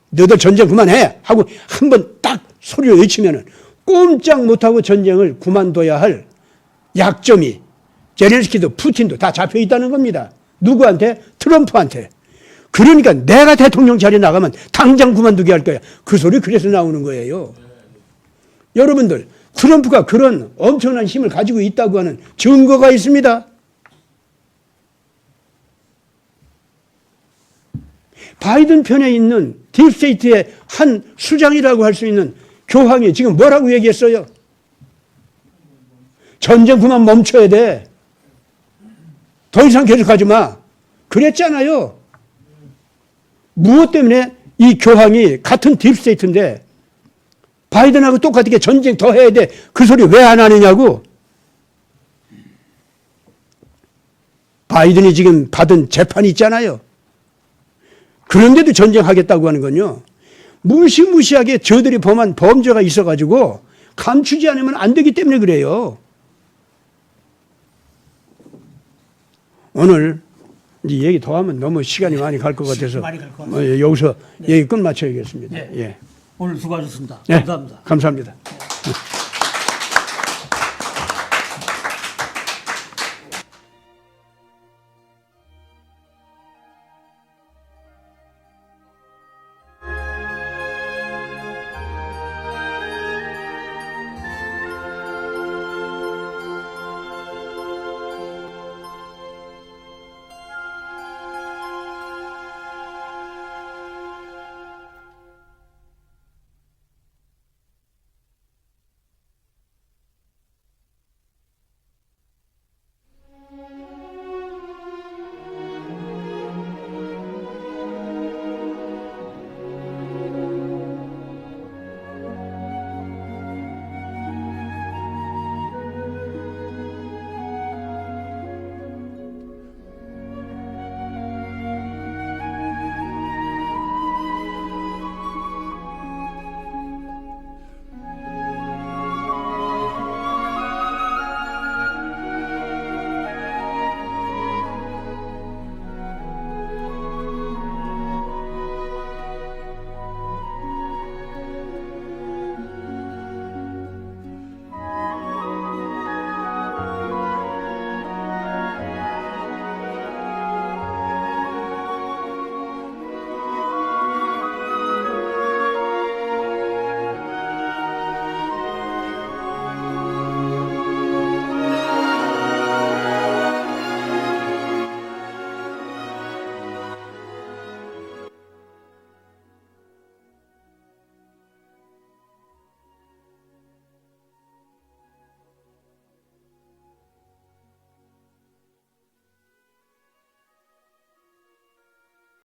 너희들 전쟁 그만해 하고 한번 딱 소리를 외치면은 꼼짝 못하고 전쟁을 그만둬야 할 약점이 제렌스키도 푸틴도 다 잡혀 있다는 겁니다. 누구한테? 트럼프한테. 그러니까 내가 대통령 자리에 나가면 당장 그만두게 할 거야. 그 소리 그래서 나오는 거예요. 여러분들, 트럼프가 그런 엄청난 힘을 가지고 있다고 하는 증거가 있습니다. 바이든 편에 있는 딥스테이트의 한 수장이라고 할 수 있는 교황이 지금 뭐라고 얘기했어요? 전쟁 그만 멈춰야 돼. 더 이상 계속하지 마. 그랬잖아요. 무엇 때문에 이 교황이 같은 딥스테이트인데 바이든하고 똑같게 전쟁 더 해야 돼. 그 소리 왜 안 하느냐고. 바이든이 지금 받은 재판이 있잖아요. 그런데도 전쟁하겠다고 하는 건요. 무시무시하게 저들이 범한 범죄가 있어가지고 감추지 않으면 안 되기 때문에 그래요. 오늘 이제 얘기 더 하면 너무 시간이 많이 갈 것 같아서 많이 갈것 같아요. 여기서 얘기 끝마쳐야겠습니다. 네. 예. 오늘 수고하셨습니다. 네. 감사합니다. 감사합니다.